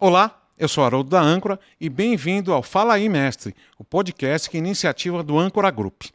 Olá, eu sou Haroldo da Âncora e bem-vindo ao Fala aí, Mestre, o podcast que é iniciativa do Âncora Group.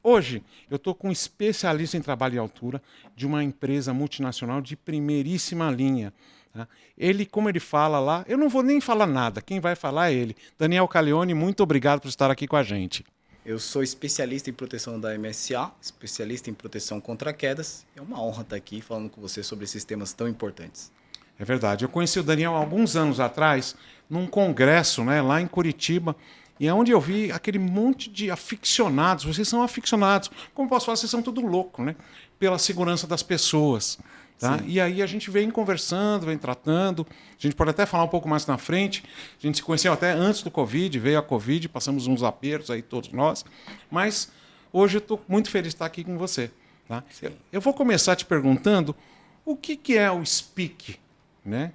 Hoje eu estou com um especialista em trabalho em altura de uma empresa multinacional de primeiríssima linha. Tá? Ele, como ele fala lá, eu não vou nem falar nada, quem vai falar é ele. Daniel Caleone, muito obrigado por estar aqui com a gente. Eu sou especialista em proteção da MSA, especialista em proteção contra quedas. É uma honra estar aqui falando com você sobre esses temas tão importantes. É verdade. Eu conheci o Daniel há alguns anos atrás, num congresso, né, lá em Curitiba, e é onde eu vi aquele monte de aficionados. Vocês são aficionados. Como posso falar, vocês são tudo louco, né? Pela segurança das pessoas. Tá? E aí a gente vem conversando, vem tratando. A gente pode até falar um pouco mais na frente. A gente se conheceu até antes do Covid, veio a Covid, passamos uns apertos aí todos nós. Mas hoje eu estou muito feliz de estar aqui com você. Tá? Eu vou começar te perguntando o que é o SPIC? Né?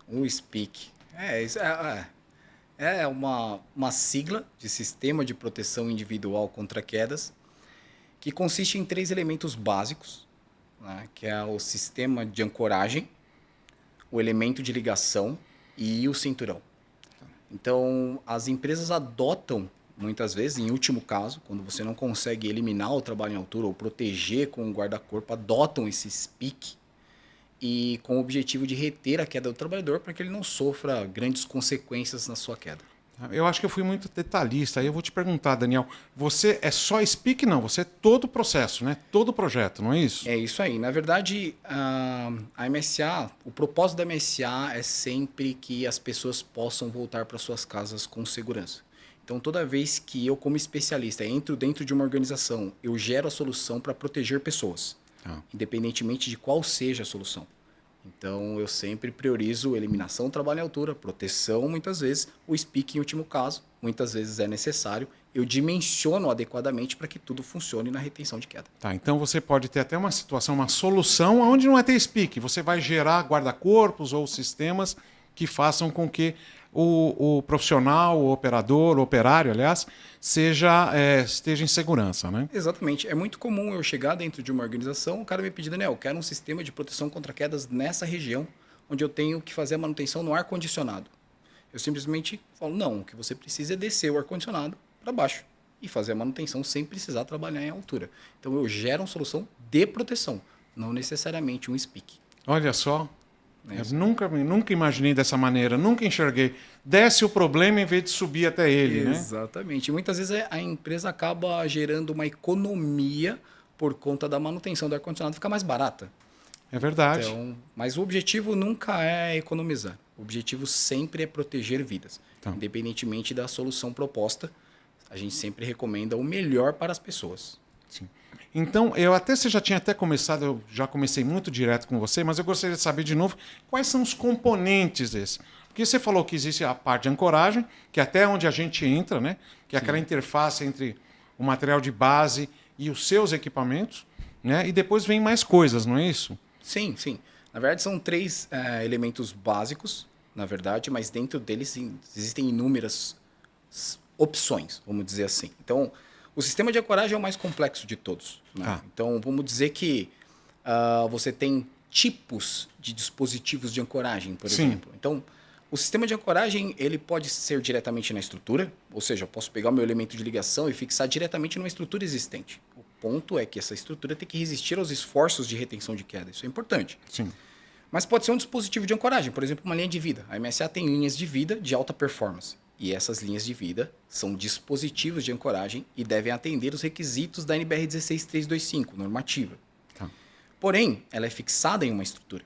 O SPIC é uma sigla de Sistema de Proteção Individual contra Quedas que consiste em 3 elementos básicos, né, que é o sistema de ancoragem, o elemento de ligação e o cinturão. Então, as empresas adotam, muitas vezes, em último caso, quando você não consegue eliminar o trabalho em altura ou proteger com o guarda-corpo, adotam esse SPIC e com o objetivo de reter a queda do trabalhador para que ele não sofra grandes consequências na sua queda. Eu acho que eu fui muito detalhista. Aí eu vou te perguntar, Daniel, você é só SPIC? Não, você é todo o processo, né? Todo o projeto, não é isso? É isso aí. Na verdade, a MSA, o propósito da MSA é sempre que as pessoas possam voltar para suas casas com segurança. Então, toda vez que eu, como especialista, entro dentro de uma organização, eu gero a solução para proteger pessoas, independentemente de qual seja a solução. Então, eu sempre priorizo eliminação do trabalho em altura, proteção, muitas vezes, o SPIC em último caso, muitas vezes é necessário. Eu dimensiono adequadamente para que tudo funcione na retenção de queda. Tá, então você pode ter até uma situação, uma solução onde não é ter SPIC. Você vai gerar guarda-corpos ou sistemas que façam com que o profissional, o operador, o operário, aliás, esteja em segurança, né? Exatamente. É muito comum eu chegar dentro de uma organização, o cara me pedir, Daniel, eu quero um sistema de proteção contra quedas nessa região, onde eu tenho que fazer a manutenção no ar-condicionado. Eu simplesmente falo, não, o que você precisa é descer o ar-condicionado para baixo e fazer a manutenção sem precisar trabalhar em altura. Então eu gero uma solução de proteção, não necessariamente um SPIC. Olha só. Eu nunca imaginei dessa maneira, nunca enxerguei. Desce o problema em vez de subir até ele, né? Exatamente. Muitas vezes a empresa acaba gerando uma economia por conta da manutenção do ar-condicionado, fica mais barata. É verdade. Então, mas o objetivo nunca é economizar. O objetivo sempre é proteger vidas. Então, independentemente da solução proposta, a gente sempre recomenda o melhor para as pessoas. Sim. Então, você já tinha até começado, eu já comecei muito direto com você, mas eu gostaria de saber de novo quais são os componentes desse. Porque você falou que existe a parte de ancoragem, que é até onde a gente entra, né? Que é aquela interface entre o material de base e os seus equipamentos, né? E depois vem mais coisas, não é isso? Sim, sim. Na verdade, são 3 elementos básicos, na verdade, mas dentro deles existem inúmeras opções, vamos dizer assim. Então, o sistema de ancoragem é o mais complexo de todos. Né? Então, vamos dizer que você tem tipos de dispositivos de ancoragem, por exemplo. Então, o sistema de ancoragem ele pode ser diretamente na estrutura, ou seja, eu posso pegar o meu elemento de ligação e fixar diretamente numa estrutura existente. O ponto é que essa estrutura tem que resistir aos esforços de retenção de queda. Isso é importante. Sim. Mas pode ser um dispositivo de ancoragem, por exemplo, uma linha de vida. A MSA tem linhas de vida de alta performance. E essas linhas de vida são dispositivos de ancoragem e devem atender os requisitos da NBR 16325, normativa. Porém, ela é fixada em uma estrutura.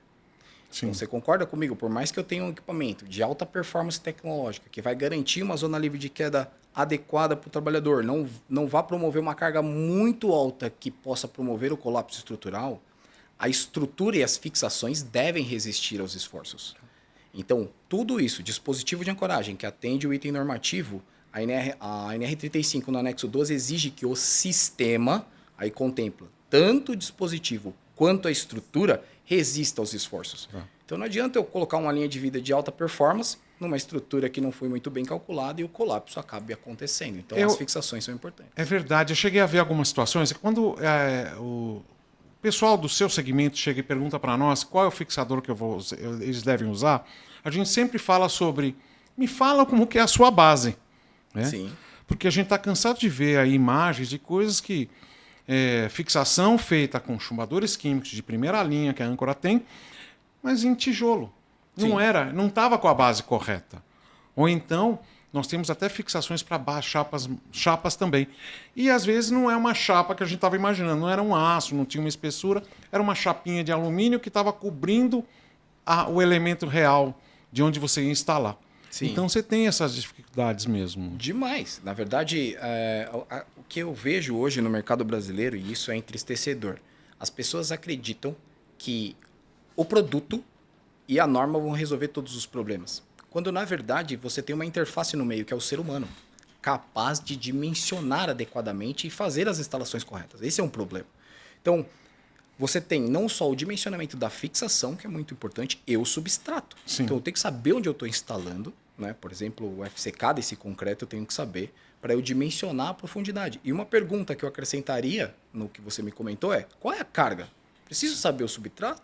Sim. Então, você concorda comigo? Por mais que eu tenha um equipamento de alta performance tecnológica que vai garantir uma zona livre de queda adequada para o trabalhador, não vá promover uma carga muito alta que possa promover o colapso estrutural, a estrutura e as fixações devem resistir aos esforços. Então, tudo isso, dispositivo de ancoragem que atende o item normativo, a NR35 no anexo 12 exige que o sistema, aí contempla tanto o dispositivo quanto a estrutura, resista aos esforços. Então, não adianta eu colocar uma linha de vida de alta performance numa estrutura que não foi muito bem calculada e o colapso acabe acontecendo. Então, as fixações são importantes. É verdade. Eu cheguei a ver algumas situações. Quando pessoal do seu segmento chega e pergunta para nós qual é o fixador que eles devem usar, a gente sempre fala sobre, me fala como que é a sua base. Né? Sim. Porque a gente está cansado de ver aí imagens de coisas que fixação feita com chumbadores químicos de primeira linha que a Âncora tem, mas em tijolo. Sim. Não estava com a base correta. Ou então, nós temos até fixações para chapas também. E às vezes não é uma chapa que a gente estava imaginando, não era um aço, não tinha uma espessura, era uma chapinha de alumínio que estava cobrindo o elemento real de onde você ia instalar. Sim. Então você tem essas dificuldades mesmo. Demais. Na verdade, o que eu vejo hoje no mercado brasileiro, e isso é entristecedor, as pessoas acreditam que o produto e a norma vão resolver todos os problemas. Quando, na verdade, você tem uma interface no meio, que é o ser humano, capaz de dimensionar adequadamente e fazer as instalações corretas. Esse é um problema. Então, você tem não só o dimensionamento da fixação, que é muito importante, e o substrato. Sim. Então, eu tenho que saber onde eu estou instalando. Né? Por exemplo, o FCK desse concreto eu tenho que saber para eu dimensionar a profundidade. E uma pergunta que eu acrescentaria no que você me comentou é, qual é a carga? Preciso saber o substrato,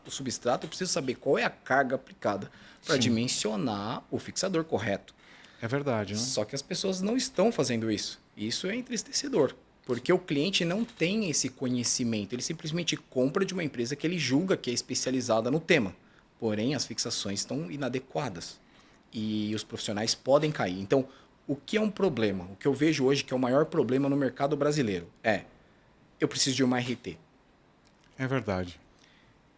eu preciso saber qual é a carga aplicada para dimensionar o fixador correto. É verdade, né? Só que as pessoas não estão fazendo isso. Isso é entristecedor, porque o cliente não tem esse conhecimento. Ele simplesmente compra de uma empresa que ele julga que é especializada no tema. Porém, as fixações estão inadequadas e os profissionais podem cair. Então, o que é um problema? O que eu vejo hoje que é o maior problema no mercado brasileiro é eu preciso de uma RT. É verdade.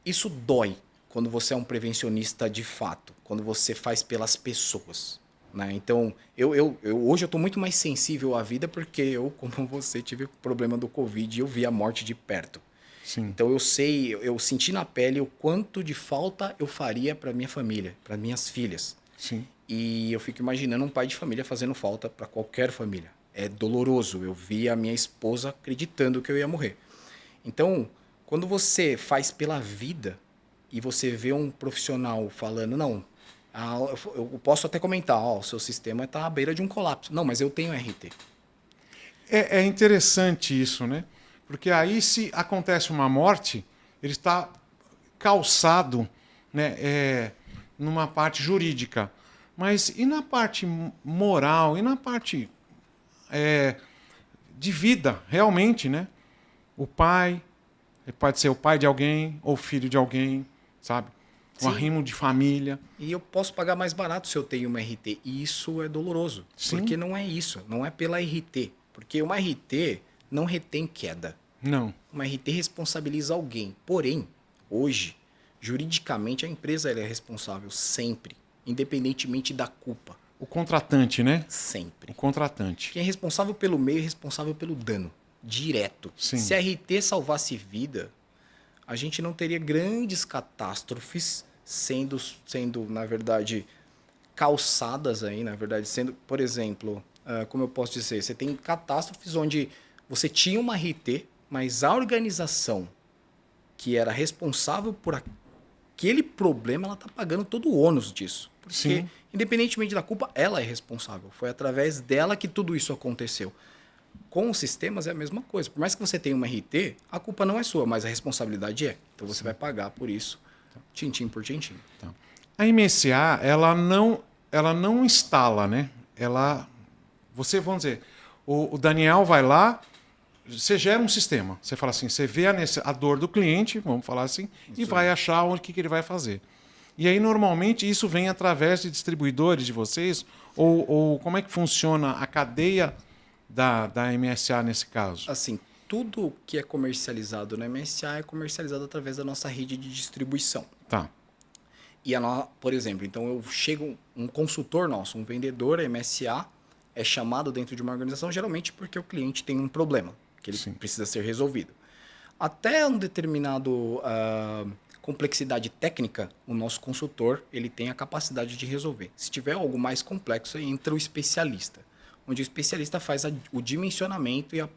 Isso dói quando você é um prevencionista de fato, quando você faz pelas pessoas. Né? Então, hoje eu estou muito mais sensível à vida porque eu, como você, tive o problema do Covid e eu vi a morte de perto. Sim. Então, eu senti na pele o quanto de falta eu faria para minha família, para minhas filhas. Sim. E eu fico imaginando um pai de família fazendo falta para qualquer família. É doloroso. Eu vi a minha esposa acreditando que eu ia morrer. Então, quando você faz pela vida e você vê um profissional falando, não, eu posso até comentar, o seu sistema está à beira de um colapso. Não, mas eu tenho RT. É interessante isso, né? Porque aí, se acontece uma morte, ele está calçado, né, numa parte jurídica. Mas e na parte moral, e na parte de vida, realmente, né? O pai, pode ser o pai de alguém, ou filho de alguém, sabe? Um arrimo de família. E eu posso pagar mais barato se eu tenho uma RT. E isso é doloroso. Sim. Porque não é isso. Não é pela RT. Porque uma RT não retém queda. Não. Uma RT responsabiliza alguém. Porém, hoje, juridicamente, a empresa ela é responsável sempre. Independentemente da culpa. O contratante, né? Sempre. O contratante. Quem é responsável pelo meio é responsável pelo dano. Direto. Sim. Se a RT salvasse vida, a gente não teria grandes catástrofes sendo, na verdade, calçadas aí, na verdade, sendo, por exemplo, como eu posso dizer, você tem catástrofes onde você tinha uma RT, mas a organização que era responsável por aquele problema, ela está pagando todo o ônus disso. Porque, Sim. independentemente da culpa, ela é responsável. Foi através dela que tudo isso aconteceu. Com os sistemas é a mesma coisa. Por mais que você tenha uma RT, a culpa não é sua, mas a responsabilidade é. Então você vai pagar por isso, tintim por tintim. Tá. A MSA, ela não instala, né? Vamos dizer, o Daniel vai lá, você gera um sistema. Você fala assim, você vê a dor do cliente, vamos falar assim, e vai achar o que ele vai fazer. E aí, normalmente, isso vem através de distribuidores de vocês? Ou como é que funciona a cadeia da MSA nesse caso? Assim, tudo que é comercializado na MSA é comercializado através da nossa rede de distribuição. Tá. E por exemplo, então eu chego, um consultor nosso, um vendedor MSA, é chamado dentro de uma organização geralmente porque o cliente tem um problema que ele precisa ser resolvido. Até um determinado complexidade técnica, o nosso consultor ele tem a capacidade de resolver. Se tiver algo mais complexo, entra o especialista, onde o especialista faz o dimensionamento e a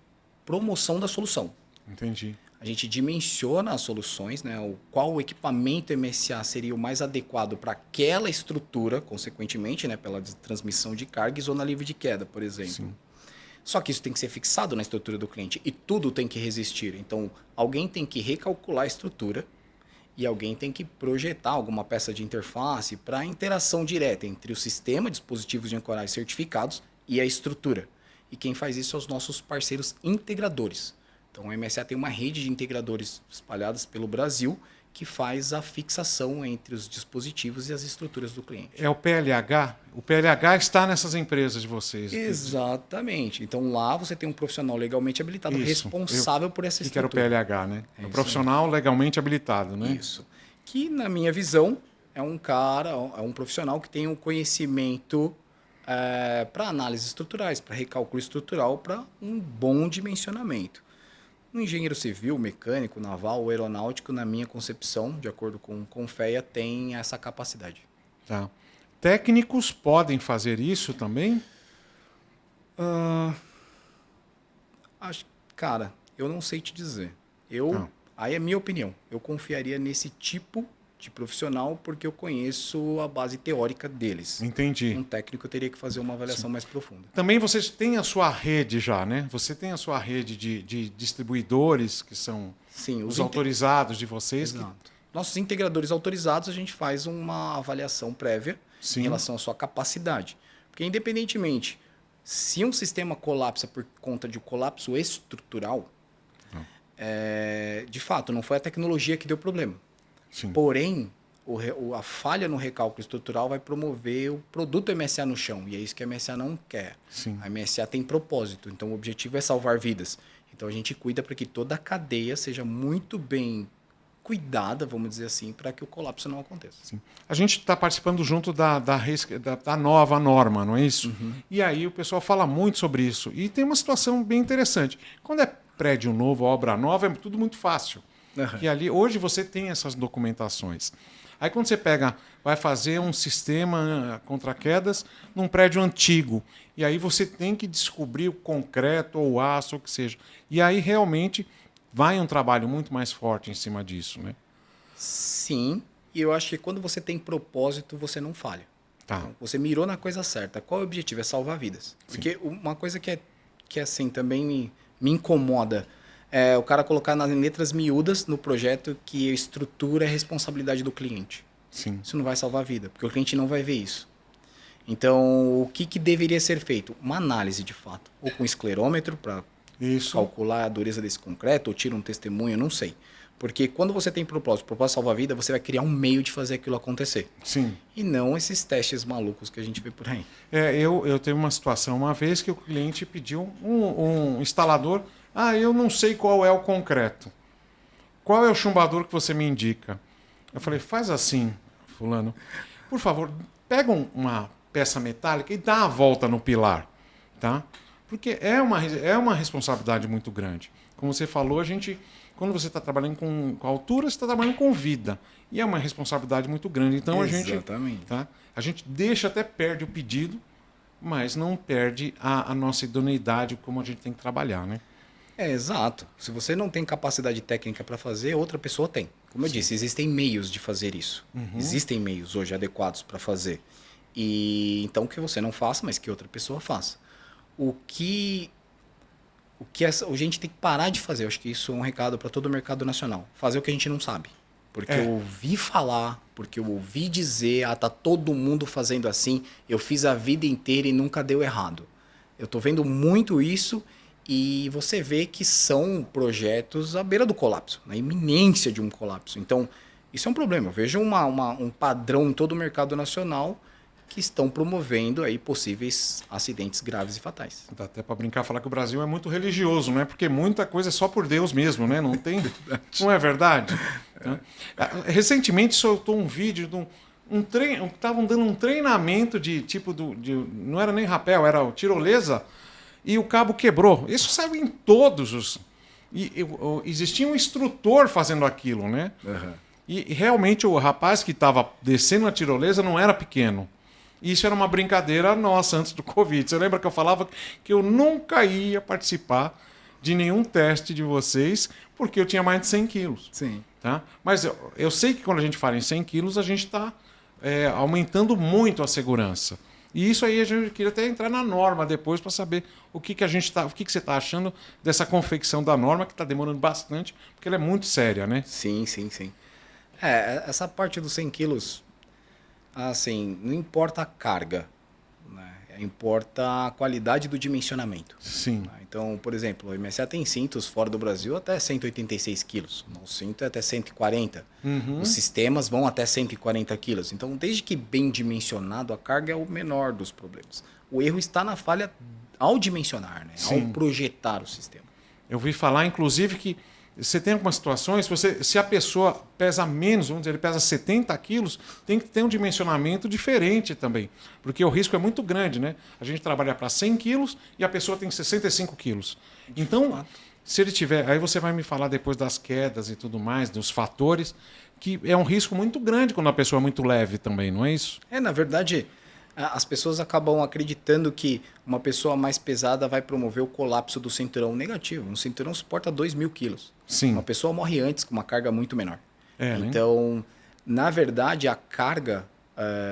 promoção da solução. Entendi. A gente dimensiona as soluções, né? Qual equipamento MSA seria o mais adequado para aquela estrutura, consequentemente, né? Pela transmissão de carga e zona livre de queda, por exemplo. Sim. Só que isso tem que ser fixado na estrutura do cliente e tudo tem que resistir. Então, alguém tem que recalcular a estrutura e alguém tem que projetar alguma peça de interface para a interação direta entre o sistema, dispositivos de ancoragem certificados e a estrutura. E quem faz isso são os nossos parceiros integradores. Então, a MSA tem uma rede de integradores espalhadas pelo Brasil que faz a fixação entre os dispositivos e as estruturas do cliente. É o PLH? O PLH está nessas empresas de vocês. Exatamente. Então lá você tem um profissional legalmente habilitado responsável por essa estrutura. Que era o PLH, né? É um profissional legalmente habilitado, né? Isso. Que, na minha visão, é um cara, é um profissional que tem um conhecimento para análises estruturais, para recálculo estrutural, para um bom dimensionamento. Um engenheiro civil, mecânico, naval ou aeronáutico, na minha concepção, de acordo com o Confea, tem essa capacidade. Tá. Técnicos podem fazer isso também? Cara, eu não sei te dizer. Aí é minha opinião. Eu confiaria nesse tipo de profissional porque eu conheço a base teórica deles. Entendi. Um técnico teria que fazer uma avaliação mais profunda. Também vocês têm a sua rede já, né? Você tem a sua rede de distribuidores que são os autorizados de vocês. Exato. Nossos integradores autorizados, a gente faz uma avaliação prévia em relação à sua capacidade. Porque independentemente, se um sistema colapsa por conta de um colapso estrutural, de fato, não foi a tecnologia que deu problema. Sim. Porém, a falha no recálculo estrutural vai promover o produto MSA no chão. E é isso que a MSA não quer. Sim. A MSA tem propósito. Então, o objetivo é salvar vidas. Então, a gente cuida para que toda a cadeia seja muito bem cuidada, vamos dizer assim, para que o colapso não aconteça. Sim. A gente está participando junto da nova norma, não é isso? Uhum. E aí o pessoal fala muito sobre isso. E tem uma situação bem interessante. Quando é prédio novo, obra nova, é tudo muito fácil. Uhum. E ali, hoje você tem essas documentações. Aí quando você vai fazer um sistema contra quedas num prédio antigo, e aí você tem que descobrir o concreto ou o aço, ou o que seja. E aí realmente vai um trabalho muito mais forte em cima disso, né? Sim, e eu acho que quando você tem propósito, você não falha. Tá. Então, você mirou na coisa certa. Qual é o objetivo? É salvar vidas. Sim. Porque uma coisa que assim, também me incomoda é o cara colocar nas letras miúdas no projeto que a estrutura é responsabilidade do cliente. Sim. Isso não vai salvar a vida, porque o cliente não vai ver isso. Então, o que deveria ser feito? Uma análise, de fato. Ou com esclerômetro, para calcular a dureza desse concreto, ou tira um testemunho, não sei. Porque quando você tem propósito salvar a vida, você vai criar um meio de fazer aquilo acontecer. Sim. E não esses testes malucos que a gente vê por aí. Eu tenho uma situação uma vez que o cliente pediu um instalador. Eu não sei qual é o concreto. Qual é o chumbador que você me indica? Eu falei, faz assim, fulano. Por favor, pega uma peça metálica e dá a volta no pilar. Tá? Porque é uma responsabilidade muito grande. Como você falou, quando você está trabalhando com altura, você está trabalhando com vida. E é uma responsabilidade muito grande. Então Exatamente. A gente até perde o pedido, mas não perde a nossa idoneidade como a gente tem que trabalhar, né? Exato. Se você não tem capacidade técnica para fazer, outra pessoa tem. Como eu disse, existem meios de fazer isso. Uhum. Existem meios hoje adequados para fazer. E então que você não faça, mas que outra pessoa faça. O que a gente tem que parar de fazer, eu acho que isso é um recado para todo o mercado nacional. Fazer o que a gente não sabe. Porque eu ouvi falar, porque eu ouvi dizer, tá todo mundo fazendo assim, eu fiz a vida inteira e nunca deu errado. Eu tô vendo muito isso. E você vê que são projetos à beira do colapso, na iminência de um colapso. Então, isso é um problema. Eu vejo um padrão em todo o mercado nacional que estão promovendo aí possíveis acidentes graves e fatais. Dá até para brincar, falar que o Brasil é muito religioso, né? Porque muita coisa é só por Deus mesmo, né? Não tem, não é verdade? Recentemente soltou um vídeo de estavam dando um treinamento de tipo não era nem rapel, era o tirolesa. E o cabo quebrou. Isso saiu em todos os... existia um instrutor fazendo aquilo, né? Uhum. E realmente o rapaz que estava descendo a tirolesa não era pequeno. Isso era uma brincadeira nossa antes do Covid. Você lembra que eu falava que eu nunca ia participar de nenhum teste de vocês porque eu tinha mais de 100 quilos. Sim. Tá? Mas eu sei que quando a gente fala em 100 quilos, a gente está aumentando muito a segurança. E isso aí a gente queria até entrar na norma depois para saber o que você está achando dessa confecção da norma, que está demorando bastante, porque ela é muito séria, né? Sim, sim, sim. Essa parte dos 100 quilos, assim, não importa a carga, né? Importa a qualidade do dimensionamento. Sim. Então, por exemplo, o MSA tem cintos fora do Brasil até 186 quilos. O cinto é até 140. Os sistemas vão até 140 quilos. Então, desde que bem dimensionado, a carga é o menor dos problemas. O erro está na falha ao dimensionar, né? Ao projetar o sistema. Eu ouvi falar, inclusive, que você tem algumas situações, se a pessoa pesa menos, vamos dizer, ele pesa 70 quilos, tem que ter um dimensionamento diferente também. Porque o risco é muito grande, né? A gente trabalha para 100 quilos e a pessoa tem 65 quilos. Então, se ele tiver... Aí você vai me falar depois das quedas e tudo mais, dos fatores, que é um risco muito grande quando a pessoa é muito leve também, não é isso? Na verdade, as pessoas acabam acreditando que uma pessoa mais pesada vai promover o colapso do cinturão. Negativo. Um cinturão suporta 2.000 quilos. Sim. Uma pessoa morre antes com uma carga muito menor. Né? Então, na verdade, a carga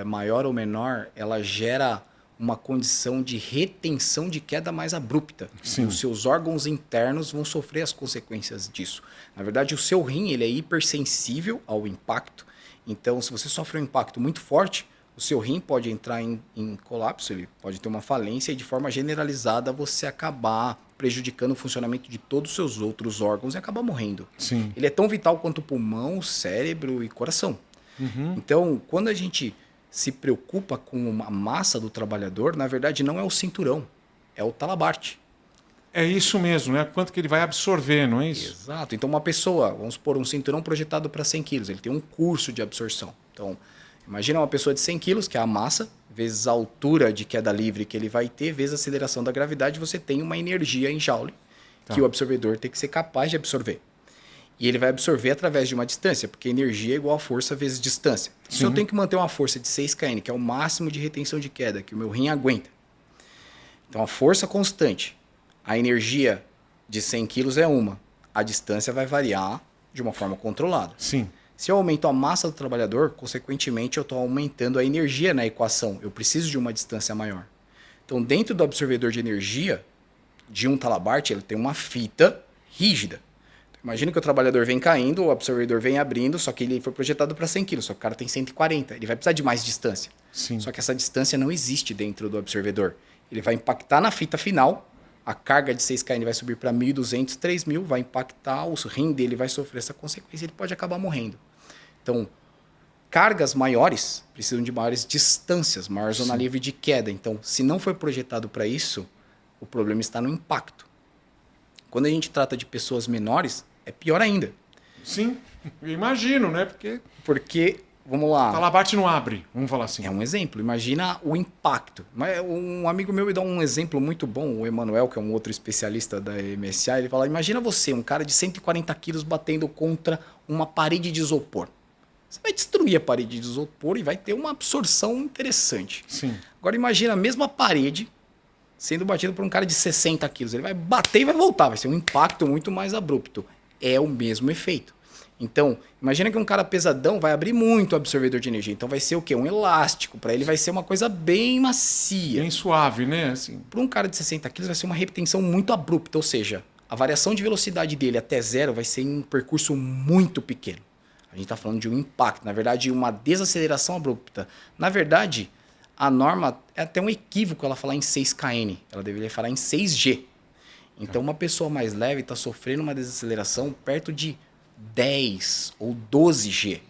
maior ou menor, ela gera uma condição de retenção de queda mais abrupta. Sim. Os seus órgãos internos vão sofrer as consequências disso. Na verdade, o seu rim ele é hipersensível ao impacto. Então, se você sofre um impacto muito forte, o seu rim pode entrar em colapso, ele pode ter uma falência e de forma generalizada você acabar prejudicando o funcionamento de todos os seus outros órgãos e acabar morrendo. Sim. Ele é tão vital quanto o pulmão, o cérebro e coração. Então, quando a gente se preocupa com a massa do trabalhador, na verdade não é o cinturão, é o talabarte. É isso mesmo, né? Quanto que ele vai absorver, não é isso? Exato. Então, uma pessoa, vamos supor, um cinturão projetado para 100 quilos, ele tem um curso de absorção. Então, imagina uma pessoa de 100 quilos, que é a massa, vezes a altura de queda livre que ele vai ter, vezes a aceleração da gravidade, você tem uma energia em Joule que o absorvedor tem que ser capaz de absorver. E ele vai absorver através de uma distância, porque energia é igual a força vezes distância. Se eu tenho que manter uma força de 6 kN, que é o máximo de retenção de queda que o meu rim aguenta, então a força constante, a energia de 100 quilos é uma, a distância vai variar de uma forma controlada. Sim. Se eu aumento a massa do trabalhador, consequentemente eu estou aumentando a energia na equação. Eu preciso de uma distância maior. Então, dentro do absorvedor de energia, de um talabarte, ele tem uma fita rígida. Então, imagina que o trabalhador vem caindo, o absorvedor vem abrindo, só que ele foi projetado para 100 kg, só que o cara tem 140. Ele vai precisar de mais distância. Sim. Só que essa distância não existe dentro do absorvedor. Ele vai impactar na fita final, a carga de 6 kN vai subir para 1.200, 3.000, vai impactar, o rim dele vai sofrer essa consequência, ele pode acabar morrendo. Então, cargas maiores precisam de maiores distâncias, maior zona livre de queda. Então, se não foi projetado para isso, o problema está no impacto. Quando a gente trata de pessoas menores, é pior ainda. Sim, eu imagino, né? Porque, vamos lá... O talabarte não abre, vamos falar assim. É um exemplo, imagina o impacto. Um amigo meu me dá um exemplo muito bom, o Emanuel, que é um outro especialista da MSA, ele fala, imagina você, um cara de 140 quilos batendo contra uma parede de isopor. Você vai destruir a parede de isopor e vai ter uma absorção interessante. Sim. Agora imagina a mesma parede sendo batida por um cara de 60 quilos. Ele vai bater e vai voltar. Vai ser um impacto muito mais abrupto. É o mesmo efeito. Então, imagina que um cara pesadão vai abrir muito o absorvedor de energia. Então vai ser o quê? Um elástico. Para ele vai ser uma coisa bem macia. Bem suave, né? Assim. Para um cara de 60 quilos vai ser uma retenção muito abrupta. Ou seja, a variação de velocidade dele até zero vai ser em um percurso muito pequeno. A gente está falando de um impacto, na verdade, uma desaceleração abrupta. Na verdade, a norma é até um equívoco ela falar em 6 kN. Ela deveria falar em 6G. Então, uma pessoa mais leve está sofrendo uma desaceleração perto de 10 ou 12G.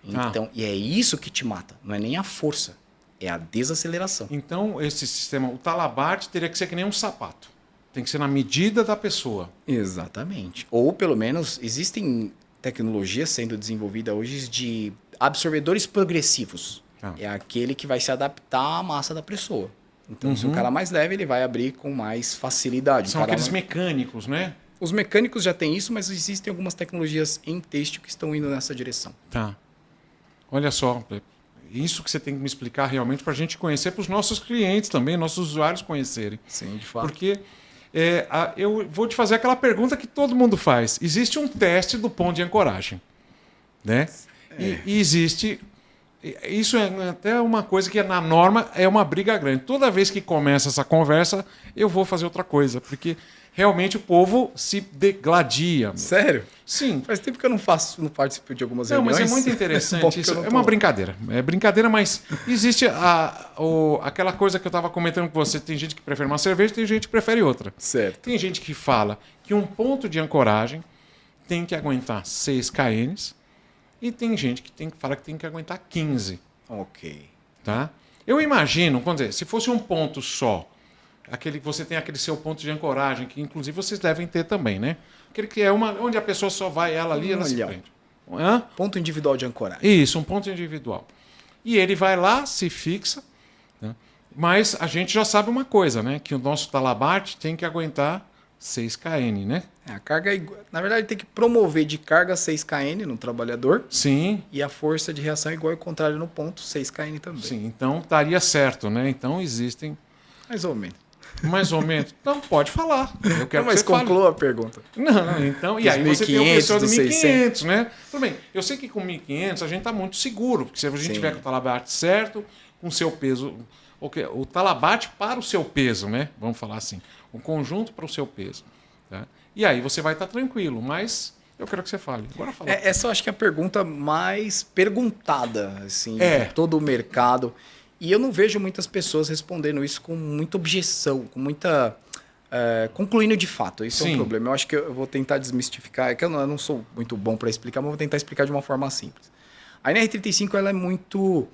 Então, e é isso que te mata. Não é nem a força, é a desaceleração. Então, esse sistema, o talabarte teria que ser que nem um sapato. Tem que ser na medida da pessoa. Exatamente. Ou, pelo menos, existem tecnologia sendo desenvolvida hoje de absorvedores progressivos. É aquele que vai se adaptar à massa da pessoa. Então, se o cara é mais leve, ele vai abrir com mais facilidade. São aqueles mecânicos, né? Os mecânicos já têm isso, mas existem algumas tecnologias em têxtil que estão indo nessa direção. Tá. Olha só, isso que você tem que me explicar realmente para a gente conhecer, para os nossos clientes também, nossos usuários conhecerem. Sim, de fato. Porque eu vou te fazer aquela pergunta que todo mundo faz. Existe um teste do ponto de ancoragem, né? E existe Isso é até uma coisa que na norma é uma briga grande. Toda vez que começa essa conversa, eu vou fazer outra coisa, porque realmente o povo se degladia. Sério? Sim. Faz tempo que eu não participo de algumas Não, reuniões. mas é muito interessante. Isso é uma brincadeira. É brincadeira, mas existe aquela coisa que eu estava comentando com você. Tem gente que prefere uma cerveja, tem gente que prefere outra. Certo. Tem gente que fala que um ponto de ancoragem tem que aguentar 6 kN e tem gente que fala que tem que aguentar 15. Ok. Tá? Eu imagino, vamos dizer, se fosse um ponto só, aquele que você tem aquele seu ponto de ancoragem, que inclusive vocês devem ter também, né? Aquele que é onde a pessoa só vai, ela ali, ela se prende. Hã? Ponto individual de ancoragem. Isso, um ponto individual. E ele vai lá, se fixa, né? Mas a gente já sabe uma coisa, né? Que o nosso talabarte tem que aguentar 6 kN, né? A carga, na verdade, tem que promover de carga 6 kN no trabalhador. Sim. E a força de reação igual ao contrário no ponto, 6 kN também. Sim, então estaria certo, né? Então existem... Mais ou menos. Mais ou menos. Então pode falar. Eu quero mas que você conclua fale. a pergunta. Não, então... E Dos aí você tem o 1.500, pessoal do dos 1.500, né? Tudo bem. Eu sei que com 1.500 a gente está muito seguro, porque se a gente Sim. tiver com o talabarte certo, com o seu peso... O talabarte para o seu peso, né? Vamos falar assim. O conjunto para o seu peso. Tá? E aí você vai estar tranquilo, mas eu quero que você fale. Agora fala. Essa eu acho que é a pergunta mais perguntada assim, de todo o mercado. E eu não vejo muitas pessoas respondendo isso com muita objeção, com muita... concluindo de fato. Isso é um problema. Eu acho que eu vou tentar desmistificar. É que eu não sou muito bom para explicar, mas vou tentar explicar de uma forma simples. A NR35 ela é muito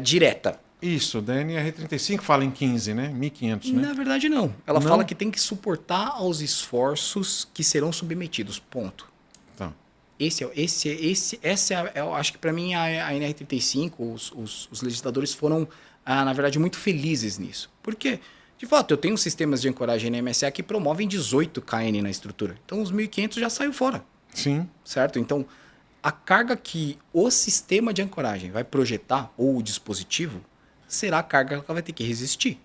direta. Isso, da NR35 fala em 15, né? 1.500, né? Na verdade, não. Ela Não? fala que tem que suportar aos esforços que serão submetidos. Ponto. Tá. Eu acho que para mim a NR35, os legisladores foram, na verdade, muito felizes nisso. Porque, de fato, eu tenho sistemas de ancoragem na MSA que promovem 18 kN na estrutura. Então, os 1.500 já saiu fora. Sim. Certo? Então, a carga que o sistema de ancoragem vai projetar, ou o dispositivo, será a carga que ela vai ter que resistir.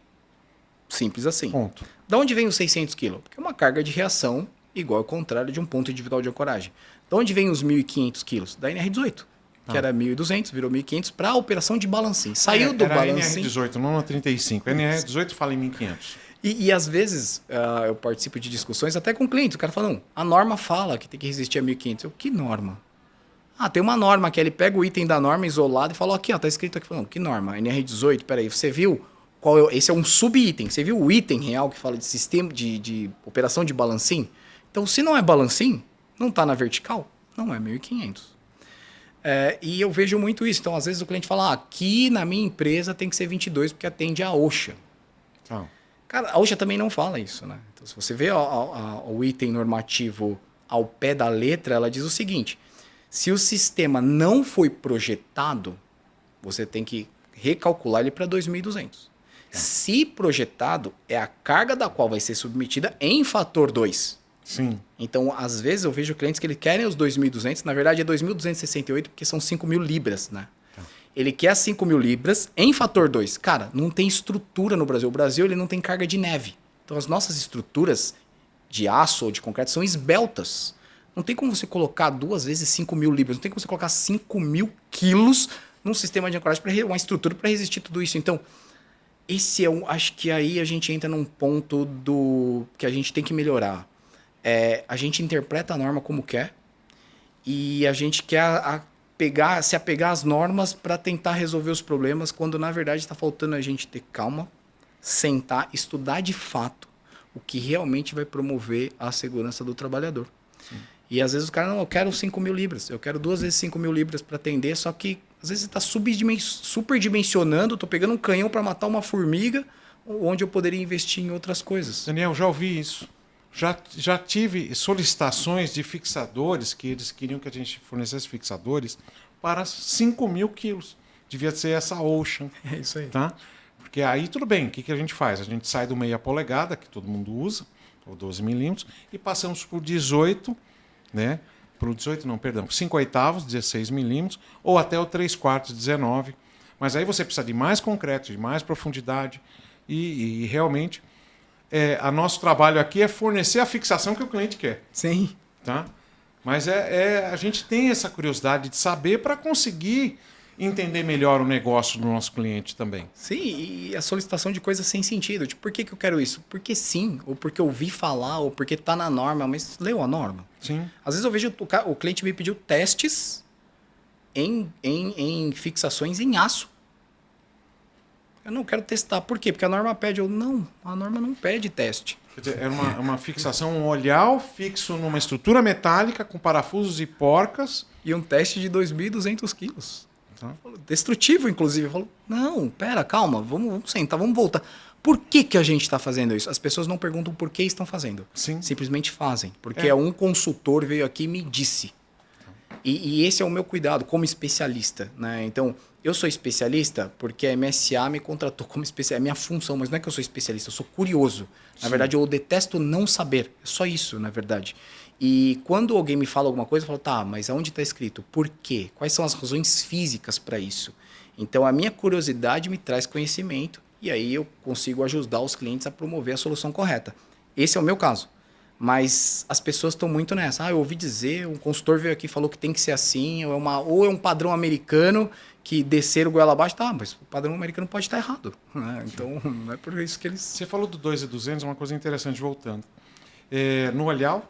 Simples assim. Ponto. Da onde vem os 600 kg? Porque é uma carga de reação igual ao contrário de um ponto individual de ancoragem. Da onde vem os 1.500 kg? Da NR18, que era 1.200, virou 1.500 para a operação de balancim. Saiu do balancim. Era NR18, não a 35. NR18 fala em 1.500. E às vezes eu participo de discussões até com clientes. O cara fala, não, a norma fala que tem que resistir a 1.500. Eu, que norma? Ah, tem uma norma que ele pega o item da norma isolado e fala, aqui, ó, tá escrito aqui. Não, que norma? NR18, peraí, você viu qual esse é um sub-item. Você viu o item real que fala de sistema de operação de balancim? Então, se não é balancim, não tá na vertical, não é 1.500. E eu vejo muito isso. Então, às vezes o cliente fala, aqui na minha empresa tem que ser 22 porque atende a OSHA. Tá. Cara, a OSHA também não fala isso, né? Então, se você vê o item normativo ao pé da letra, ela diz o seguinte: se o sistema não foi projetado, você tem que recalcular ele para 2.200. Se projetado, é a carga da qual vai ser submetida em fator 2. Sim. Então, às vezes, eu vejo clientes que eles querem os 2.200, na verdade é 2.268, porque são 5.000 libras, né? Tá. Ele quer 5.000 libras em fator 2. Cara, não tem estrutura no Brasil. O Brasil ele não tem carga de neve. Então, as nossas estruturas de aço ou de concreto são esbeltas. Não tem como você colocar 2 vezes 5.000 libras. Não tem como você colocar 5.000 quilos num sistema de ancoragem, uma estrutura para resistir tudo isso. Então, esse acho que aí a gente entra num ponto que a gente tem que melhorar. A gente interpreta a norma como quer e a gente quer se apegar às normas para tentar resolver os problemas, quando na verdade está faltando a gente ter calma, sentar, estudar de fato o que realmente vai promover a segurança do trabalhador. Sim. E às vezes o cara, não, eu quero 5.000 libras, eu quero 2 vezes 5.000 libras para atender, só que às vezes você está superdimensionando, estou pegando um canhão para matar uma formiga, onde eu poderia investir em outras coisas. Daniel, já ouvi isso. Já tive solicitações de fixadores, que eles queriam que a gente fornecesse fixadores para 5.000 quilos. Devia ser essa Ocean. É isso aí. Tá? Porque aí tudo bem, o que a gente faz? A gente sai do meia polegada, que todo mundo usa, ou 12 milímetros, e passamos por 18, né? Para o 18 não, perdão, 5/8, 16 milímetros, ou até o 3/4, 19. Mas aí você precisa de mais concreto, de mais profundidade, e realmente... o nosso trabalho aqui é fornecer a fixação que o cliente quer. Sim. Tá? Mas a gente tem essa curiosidade de saber para conseguir entender melhor o negócio do nosso cliente também. Sim, e a solicitação de coisas sem sentido. Tipo, por que eu quero isso? Porque sim, ou porque eu ouvi falar, ou porque tá na norma, mas leu a norma. Sim. Às vezes eu vejo o cliente me pediu testes em fixações em aço. Eu não quero testar. Por quê? Porque a norma pede. A norma não pede teste. Quer dizer, é uma fixação, um olhar fixo numa estrutura metálica com parafusos e porcas. E um teste de 2.200 quilos. Tá. Destrutivo, inclusive. Eu falo, não, pera, calma, vamos sentar, vamos voltar. Por que a gente está fazendo isso? As pessoas não perguntam por que estão fazendo. Sim. Simplesmente fazem. Porque um consultor veio aqui e me disse. E esse é o meu cuidado como especialista. Né? Então, eu sou especialista porque a MSA me contratou como especialista. É minha função, mas não é que eu sou especialista, eu sou curioso. Na verdade, eu detesto não saber. É só isso, na verdade. E quando alguém me fala alguma coisa, eu falo, tá, mas aonde está escrito? Por quê? Quais são as razões físicas para isso? Então, a minha curiosidade me traz conhecimento e aí eu consigo ajudar os clientes a promover a solução correta. Esse é o meu caso. Mas as pessoas estão muito nessa. Eu ouvi dizer, um consultor veio aqui e falou que tem que ser assim, ou é um padrão americano que descer o goela abaixo. Tá, mas o padrão americano pode estar errado. Né? Então, não é por isso que eles... Você falou do 2.200, uma coisa interessante, voltando. No olhar,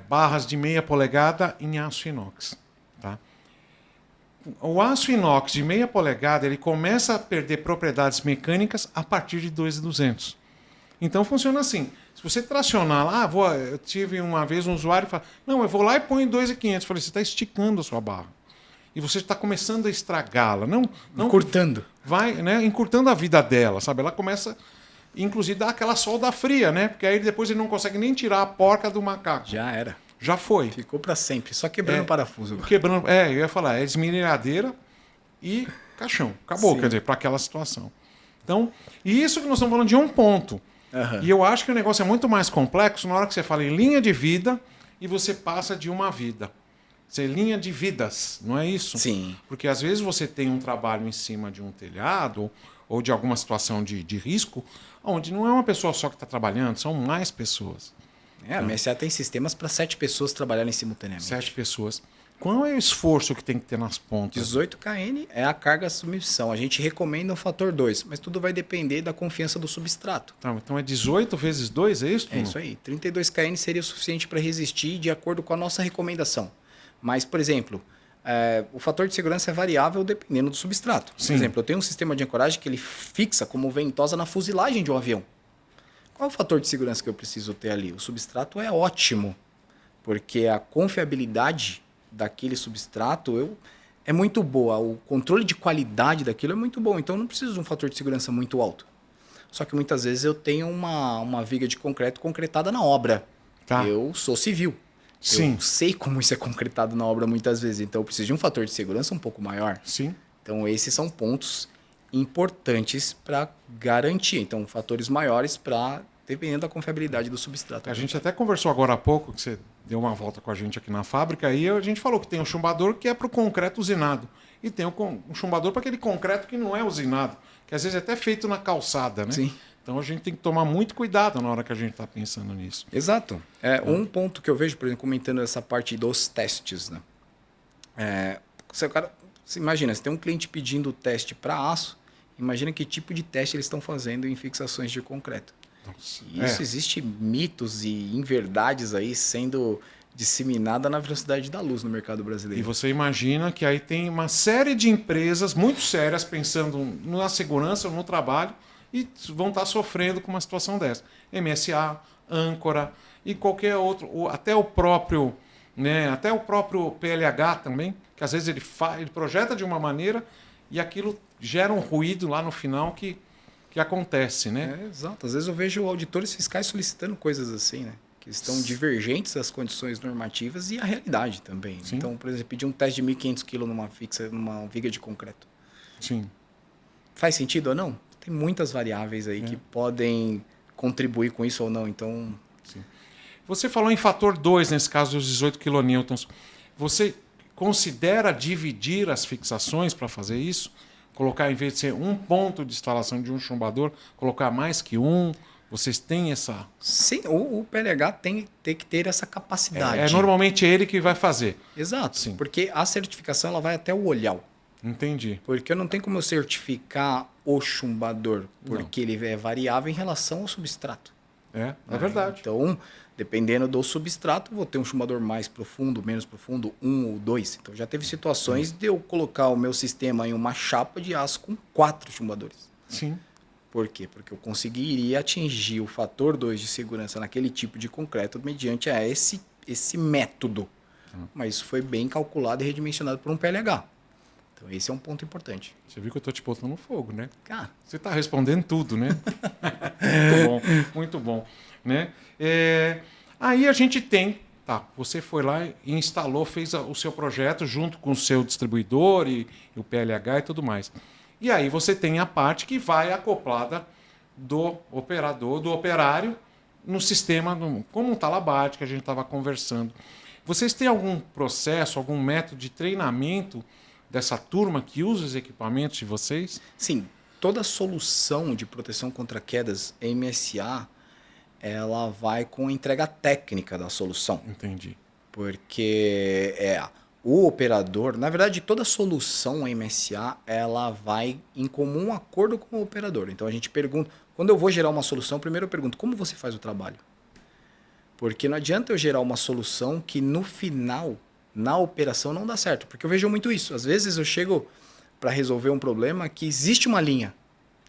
barras de 0,5 polegada em aço inox. Tá? O aço inox de 0,5 polegada ele começa a perder propriedades mecânicas a partir de 2.200. Então funciona assim. Se você tracionar lá, eu tive uma vez um usuário que fala, não, eu vou lá e ponho 2.500. Eu falei, você está esticando a sua barra. E você está começando a estragá-la. Não encurtando. Vai, né, encurtando a vida dela, sabe? Ela começa, inclusive, a dar aquela solda fria, né? Porque aí depois ele não consegue nem tirar a porca do macaco. Já era. Já foi. Ficou para sempre, só quebrando o parafuso. Quebrando, eu ia falar, é desmineiradeira e caixão. Acabou, Sim. quer dizer, para aquela situação. Então, e isso que nós estamos falando de um ponto. Uhum. E eu acho que o negócio é muito mais complexo na hora que você fala em linha de vida e você passa de uma vida. Você linha de vidas, não é isso? Sim. Porque às vezes você tem um trabalho em cima de um telhado ou de alguma situação de risco, onde não é uma pessoa só que está trabalhando, são mais pessoas. A MSA tem sistemas para 7 pessoas trabalharem simultaneamente. 7 pessoas. Qual é o esforço que tem que ter nas pontas? 18 kN é a carga submissão. A gente recomenda o fator 2, mas tudo vai depender da confiança do substrato. Tá, então é 18 vezes 2, é isso? É isso aí. 32 kN seria o suficiente para resistir de acordo com a nossa recomendação. Mas, por exemplo, o fator de segurança é variável dependendo do substrato. Sim. Por exemplo, eu tenho um sistema de ancoragem que ele fixa como ventosa na fuselagem de um avião. Qual é o fator de segurança que eu preciso ter ali? O substrato é ótimo, porque a confiabilidade daquele substrato é muito boa. O controle de qualidade daquilo é muito bom. Então, eu não preciso de um fator de segurança muito alto. Só que muitas vezes eu tenho uma viga de concreto concretada na obra. Tá. Eu sou civil. Sim. Eu sei como isso é concretado na obra muitas vezes. Então, eu preciso de um fator de segurança um pouco maior. Sim. Então, esses são pontos importantes para garantir. Então, fatores maiores para, dependendo da confiabilidade do substrato. A gente até conversou agora há pouco, que você deu uma volta com a gente aqui na fábrica, e a gente falou que tem um chumbador que é para o concreto usinado. E tem um chumbador para aquele concreto que não é usinado, que às vezes é até feito na calçada, né? Sim. Então a gente tem que tomar muito cuidado na hora que a gente está pensando nisso. Exato. Um ponto que eu vejo, por exemplo, comentando essa parte dos testes, né? Você imagina, se tem um cliente pedindo teste para aço, imagina que tipo de teste eles estão fazendo em fixações de concreto. Nossa, isso existe mitos e inverdades aí sendo disseminada na velocidade da luz no mercado brasileiro. E você imagina que aí tem uma série de empresas muito sérias pensando na segurança, no trabalho, e vão estar sofrendo com uma situação dessa. MSA, Âncora e qualquer outro, até o próprio PLH também, que às vezes ele projeta de uma maneira e aquilo gera um ruído lá no final que acontece, né? Exato. Às vezes eu vejo auditores fiscais solicitando coisas assim, né? Que estão divergentes das condições normativas e a realidade também. Sim. Então, por exemplo, pedir um teste de 1.500 kg numa viga de concreto. Sim. Faz sentido ou não? Tem muitas variáveis aí que podem contribuir com isso ou não. Então, sim. Você falou em fator 2 nesse caso dos 18 kN. Você considera dividir as fixações para fazer isso? Colocar, em vez de ser um ponto de instalação de um chumbador, colocar mais que um? Vocês têm essa... Sim, o PLH tem que ter essa capacidade. Normalmente ele que vai fazer. Exato, Sim. porque a certificação ela vai até o olhar. Entendi. Porque eu não tenho como eu certificar o chumbador, porque ele é variável em relação ao substrato. É verdade. Então, dependendo do substrato, vou ter um chumbador mais profundo, menos profundo, 1 ou 2. Então, já teve situações de eu colocar o meu sistema em uma chapa de aço com 4 chumbadores. Sim. Por quê? Porque eu conseguiria atingir o fator 2 de segurança naquele tipo de concreto mediante esse método. Mas isso foi bem calculado e redimensionado por um PLH. Então, esse é um ponto importante. Você viu que eu estou te botando no fogo, né? Ah. Você está respondendo tudo, né? Muito bom, muito bom. Né? Aí a gente tem... Tá, você foi lá e instalou, fez o seu projeto junto com o seu distribuidor e o PLH e tudo mais. E aí você tem a parte que vai acoplada do operador, do operário, no sistema, como um talabarte que a gente estava conversando. Vocês têm algum processo, algum método de treinamento dessa turma que usa os equipamentos de vocês? Sim, toda solução de proteção contra quedas MSA, ela vai com a entrega técnica da solução. Entendi. Porque o operador, na verdade, toda solução MSA, ela vai em comum acordo com o operador. Então a gente pergunta, quando eu vou gerar uma solução, primeiro eu pergunto, como você faz o trabalho? Porque não adianta eu gerar uma solução que no final, na operação, não dá certo. Porque eu vejo muito isso. Às vezes eu chego para resolver um problema que existe uma linha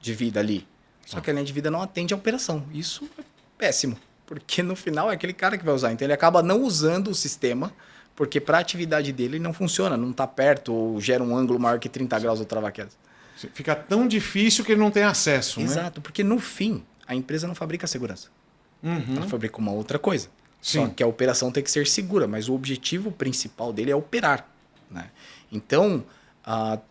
de vida ali. Só que a linha de vida não atende à operação. Isso é péssimo. Porque no final é aquele cara que vai usar. Então ele acaba não usando o sistema, porque para a atividade dele não funciona, não está perto ou gera um ângulo maior que 30 graus do trava-quedas. Fica tão difícil que ele não tem acesso, né? Exato, porque no fim, a empresa não fabrica segurança. Uhum. Ela fabrica uma outra coisa. Sim. Só que a operação tem que ser segura, mas o objetivo principal dele é operar. Né? Então,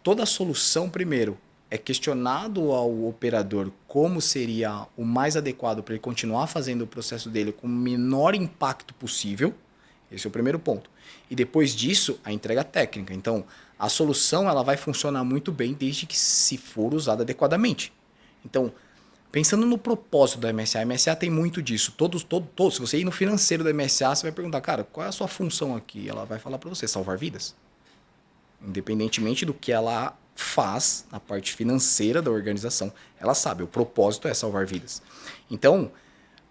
toda solução, primeiro, é questionado ao operador como seria o mais adequado para ele continuar fazendo o processo dele com o menor impacto possível. Esse é o primeiro ponto. E depois disso, a entrega técnica. Então, a solução ela vai funcionar muito bem desde que se for usada adequadamente. Então, pensando no propósito da MSA, a MSA tem muito disso. Todos, se você ir no financeiro da MSA, você vai perguntar, cara, qual é a sua função aqui? Ela vai falar para você, salvar vidas. Independentemente do que ela faz na parte financeira da organização, ela sabe, o propósito é salvar vidas. Então,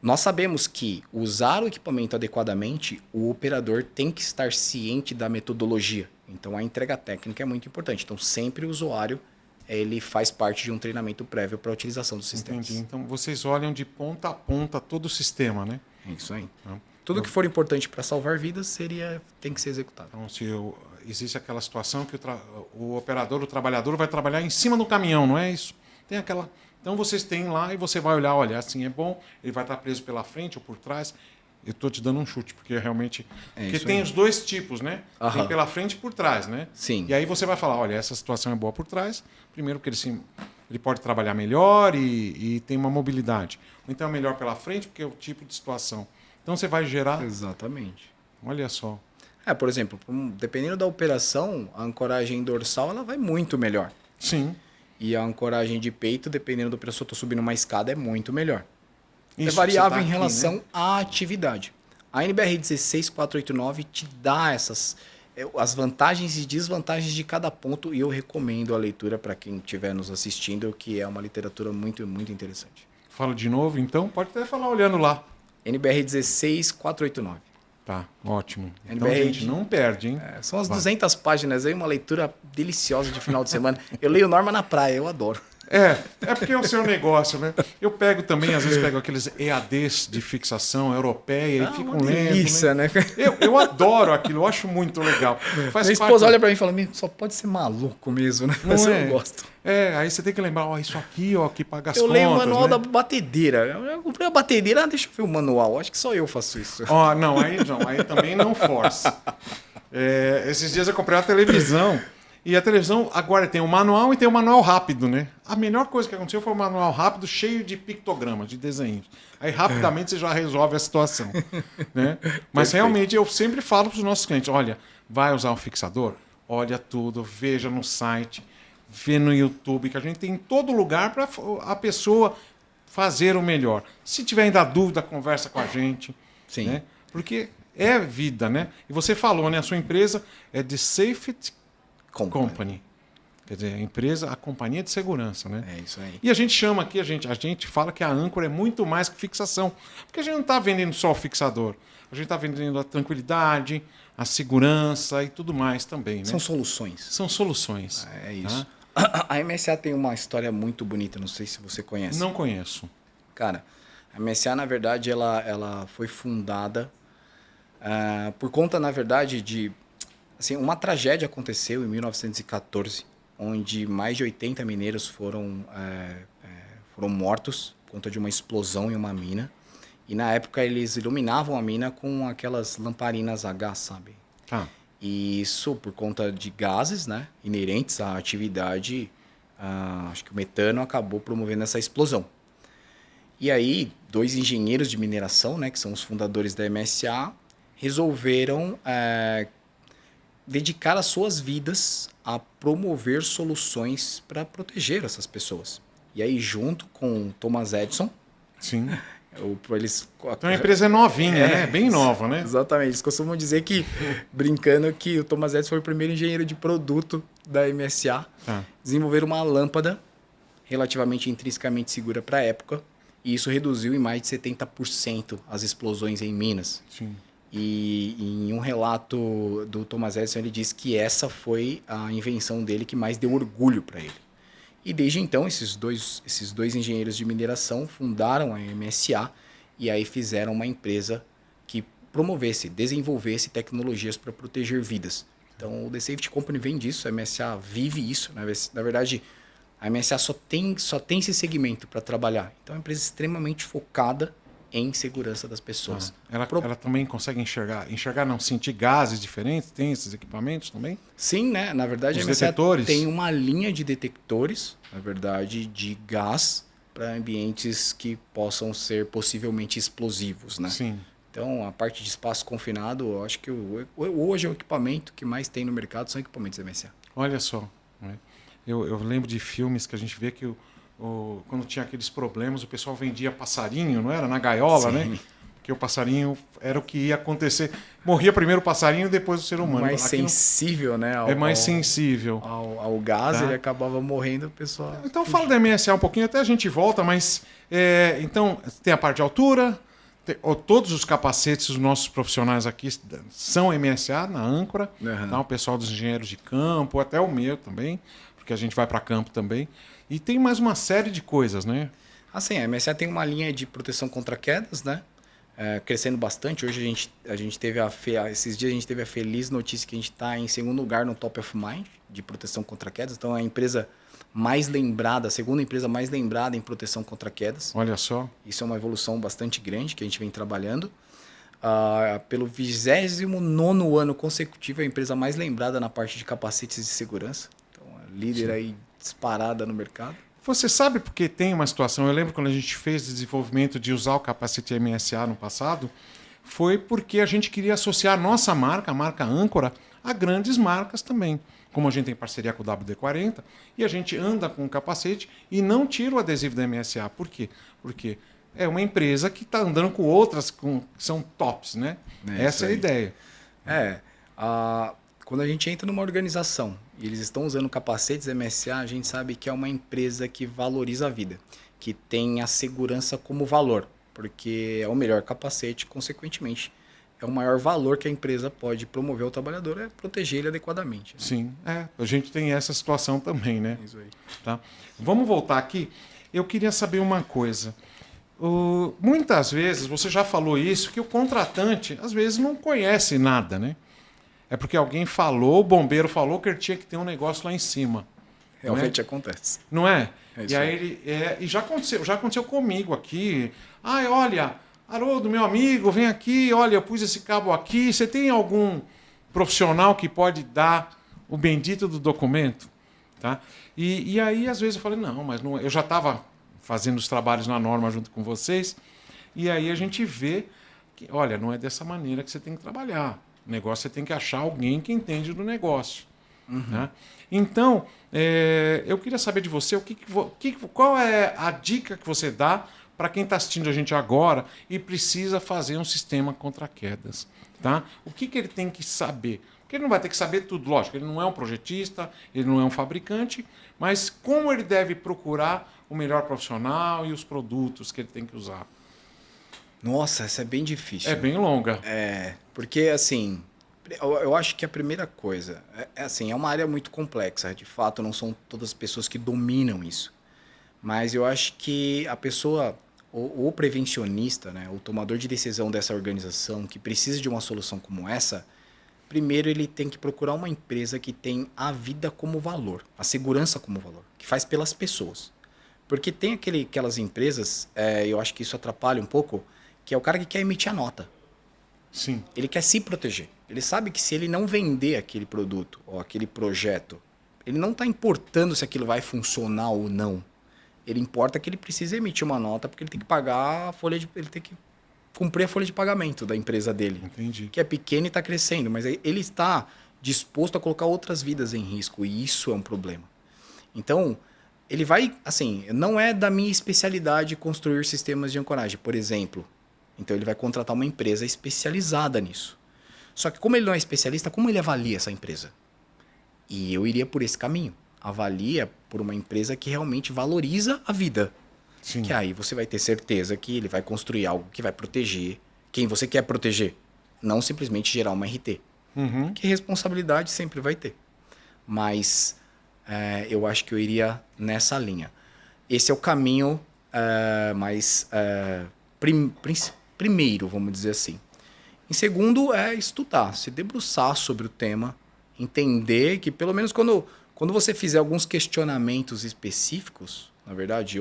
nós sabemos que usar o equipamento adequadamente, o operador tem que estar ciente da metodologia. Então, a entrega técnica é muito importante. Então, sempre o usuário ele faz parte de um treinamento prévio para a utilização dos sistemas. Entendi. Então, vocês olham de ponta a ponta todo o sistema, né? É isso aí. Tudo que for importante para salvar vidas tem que ser executado. Então, se existe aquela situação que o operador, o trabalhador vai trabalhar em cima do caminhão, não é isso? Tem aquela... Então, vocês têm lá e você vai olhar, olha, assim é bom, ele vai estar preso pela frente ou por trás. Eu estou te dando um chute, porque realmente... porque tem os dois tipos, né? Aham. Tem pela frente e por trás, né? Sim. E aí você vai falar, olha, essa situação é boa por trás. Primeiro porque ele pode trabalhar melhor e tem uma mobilidade. Ou então é melhor pela frente, porque é o tipo de situação. Então você vai gerar... Exatamente. Olha só. Por exemplo, dependendo da operação, a ancoragem dorsal ela vai muito melhor. Sim. E a ancoragem de peito, dependendo da operação, eu estou subindo uma escada, é muito melhor. Isso, é variável tá em aqui, relação né? à atividade. A NBR 16489 te dá as vantagens e desvantagens de cada ponto e eu recomendo a leitura para quem estiver nos assistindo, que é uma literatura muito, muito interessante. Fala de novo, então. Pode até falar olhando lá. NBR 16489. Tá, ótimo. Então, NBR gente, não perde, hein? São as 200 páginas aí, uma leitura deliciosa de final de semana. Eu leio Norma na praia, eu adoro. É porque é o seu negócio, né? Eu pego também, às vezes pego aqueles EADs de fixação europeia e fico lendo. Delícia, né? Eu adoro aquilo, eu acho muito legal. Minha esposa olha pra mim e fala, só pode ser maluco mesmo, né? Mas eu gosto. Aí você tem que lembrar, isso aqui, ó, que paga as contas. Eu leio o manual, né? Da batedeira. Eu comprei a batedeira, deixa eu ver o manual. Acho que só eu faço isso. Não, aí também não força. Esses dias eu comprei uma televisão. E a televisão agora tem o manual e tem o manual rápido, né? A melhor coisa que aconteceu foi o manual rápido cheio de pictogramas, de desenhos. Aí rapidamente você já resolve a situação. Né? Mas realmente eu sempre falo para os nossos clientes, olha, vai usar um fixador? Olha tudo, veja no site, vê no YouTube, que a gente tem em todo lugar para a pessoa fazer o melhor. Se tiver ainda dúvida, conversa com a gente. Sim. Né? Porque é vida, né? E você falou, né? A sua empresa é de Safety Company. Quer dizer, a empresa, a companhia de segurança, né? É isso aí. E a gente chama aqui, a gente fala que a âncora é muito mais que fixação. Porque a gente não está vendendo só o fixador. A gente está vendendo a tranquilidade, a segurança e tudo mais também, né? São soluções. São soluções. É isso. Tá? A MSA tem uma história muito bonita, não sei se você conhece. Não conheço. Cara, a MSA, na verdade, ela foi fundada por conta, na verdade, de... Assim, uma tragédia aconteceu em 1914, onde mais de 80 mineiros foram mortos por conta de uma explosão em uma mina. E na época eles iluminavam a mina com aquelas lamparinas a gás, sabe? Tá. E isso por conta de gases, né, inerentes à atividade, acho que o metano acabou promovendo essa explosão. E aí, 2 engenheiros de mineração, né, que são os fundadores da MSA, resolveram dedicar as suas vidas a promover soluções para proteger essas pessoas. E aí, junto com Thomas Edison, Sim. Então a empresa é novinha, né? Bem nova, né? Exatamente. Eles costumam dizer que, brincando, que o Thomas Edison foi o primeiro engenheiro de produto da MSA. Tá. Desenvolveram uma lâmpada relativamente intrinsecamente segura para a época. E isso reduziu em mais de 70% as explosões em Minas. Sim. E em um relato do Thomas Edison, ele diz que essa foi a invenção dele que mais deu orgulho para ele. E desde então, esses dois engenheiros de mineração fundaram a MSA e aí fizeram uma empresa que promovesse, desenvolvesse tecnologias para proteger vidas. Então, o The Safety Company vem disso, a MSA vive isso. Na verdade, a MSA só tem esse segmento para trabalhar. Então, é uma empresa extremamente focada em segurança das pessoas. Ela também consegue enxergar não, sentir gases diferentes? Tem esses equipamentos também? Sim, né? Na verdade, Os a MSA detectores? tem uma linha de detectores, na verdade, de gás para ambientes que possam ser possivelmente explosivos, né? Sim. Então, a parte de espaço confinado, eu acho que hoje o equipamento que mais tem no mercado são equipamentos MSA. Olha só. Né? Eu lembro de filmes que a gente vê que quando tinha aqueles problemas, o pessoal vendia passarinho, não era? Na gaiola, Sim. né? Porque o passarinho era o que ia acontecer. Morria primeiro o passarinho, depois o ser humano. Mais sensível, né? É mais sensível. Ao gás, Tá. ele acabava morrendo, o pessoal... Então fala da MSA um pouquinho, até a gente volta, mas... então, tem a parte de altura, todos os capacetes dos nossos profissionais aqui são MSA, na âncora. Uhum. Tá? O pessoal dos engenheiros de campo, até o meu também, porque a gente vai para campo também. E tem mais uma série de coisas, né? Assim, a MSA tem uma linha de proteção contra quedas, né? Crescendo bastante. Hoje a gente teve esses dias a gente teve a feliz notícia que a gente está em segundo lugar no Top of Mind de proteção contra quedas. Então é a empresa mais lembrada, a segunda empresa mais lembrada em proteção contra quedas. Olha só. Isso é uma evolução bastante grande que a gente vem trabalhando. Pelo 29º ano consecutivo, é a empresa mais lembrada na parte de capacetes de segurança. Então, é líder aí disparada no mercado. Você sabe porque tem uma situação, eu lembro quando a gente fez desenvolvimento de usar o capacete MSA no passado, foi porque a gente queria associar a nossa marca, a marca Âncora, a grandes marcas também. Como a gente tem parceria com o WD-40, e a gente anda com o capacete e não tira o adesivo da MSA. Por quê? Porque é uma empresa que está andando com outras que são tops, né? Essa é a ideia. Quando a gente entra numa organização e eles estão usando capacetes MSA, a gente sabe que é uma empresa que valoriza a vida, que tem a segurança como valor, porque é o melhor capacete, consequentemente, é o maior valor que a empresa pode promover ao trabalhador, é proteger ele adequadamente. Né? Sim, a gente tem essa situação também, né? Isso aí. Tá? Vamos voltar aqui. Eu queria saber uma coisa. Muitas vezes, você já falou isso, que o contratante, às vezes, não conhece nada, né? É porque alguém falou, o bombeiro falou que ele tinha que ter um negócio lá em cima. Realmente acontece. Não é? É isso e aí. e já aconteceu comigo aqui. Olha, Haroldo, meu amigo, vem aqui, olha, eu pus esse cabo aqui. Você tem algum profissional que pode dar o bendito do documento? Tá? E aí, às vezes, eu falei, não, mas não, eu já estava fazendo os trabalhos na norma junto com vocês. E aí a gente vê que, olha, não é dessa maneira que você tem que trabalhar. O negócio você tem que achar alguém que entende do negócio. Uhum. Né? Então, eu queria saber de você qual é a dica que você dá para quem está assistindo a gente agora e precisa fazer um sistema contra quedas. Tá? O que ele tem que saber? Porque ele não vai ter que saber tudo, lógico. Ele não é um projetista, ele não é um fabricante, mas como ele deve procurar o melhor profissional e os produtos que ele tem que usar? Nossa, essa é bem difícil. É bem longa. Porque assim, eu acho que a primeira coisa, assim, é uma área muito complexa. De fato, não são todas as pessoas que dominam isso. Mas eu acho que a pessoa, o prevencionista, né, o tomador de decisão dessa organização que precisa de uma solução como essa, primeiro ele tem que procurar uma empresa que tem a vida como valor, a segurança como valor, que faz pelas pessoas. Porque tem aquelas empresas, eu acho que isso atrapalha um pouco, que é o cara que quer emitir a nota. Sim. Ele quer se proteger. Ele sabe que se ele não vender aquele produto ou aquele projeto, ele não está importando se aquilo vai funcionar ou não. Ele importa que ele precisa emitir uma nota porque ele tem que pagar ele tem que cumprir a folha de pagamento da empresa dele. Entendi. Que é pequena e está crescendo, mas ele está disposto a colocar outras vidas em risco e isso é um problema. Então, ele vai, assim, não é da minha especialidade construir sistemas de ancoragem, por exemplo. Então ele vai contratar uma empresa especializada nisso. Só que como ele não é especialista, como ele avalia essa empresa? E eu iria por esse caminho. Avalia por uma empresa que realmente valoriza a vida. Sim. Que aí você vai ter certeza que ele vai construir algo que vai proteger quem você quer proteger. Não simplesmente gerar uma RT. Uhum. Que responsabilidade sempre vai ter. Mas eu acho que eu iria nessa linha. Esse é o caminho mais primeiro, vamos dizer assim. Em segundo, é estudar, se debruçar sobre o tema, entender que pelo menos quando você fizer alguns questionamentos específicos, na verdade,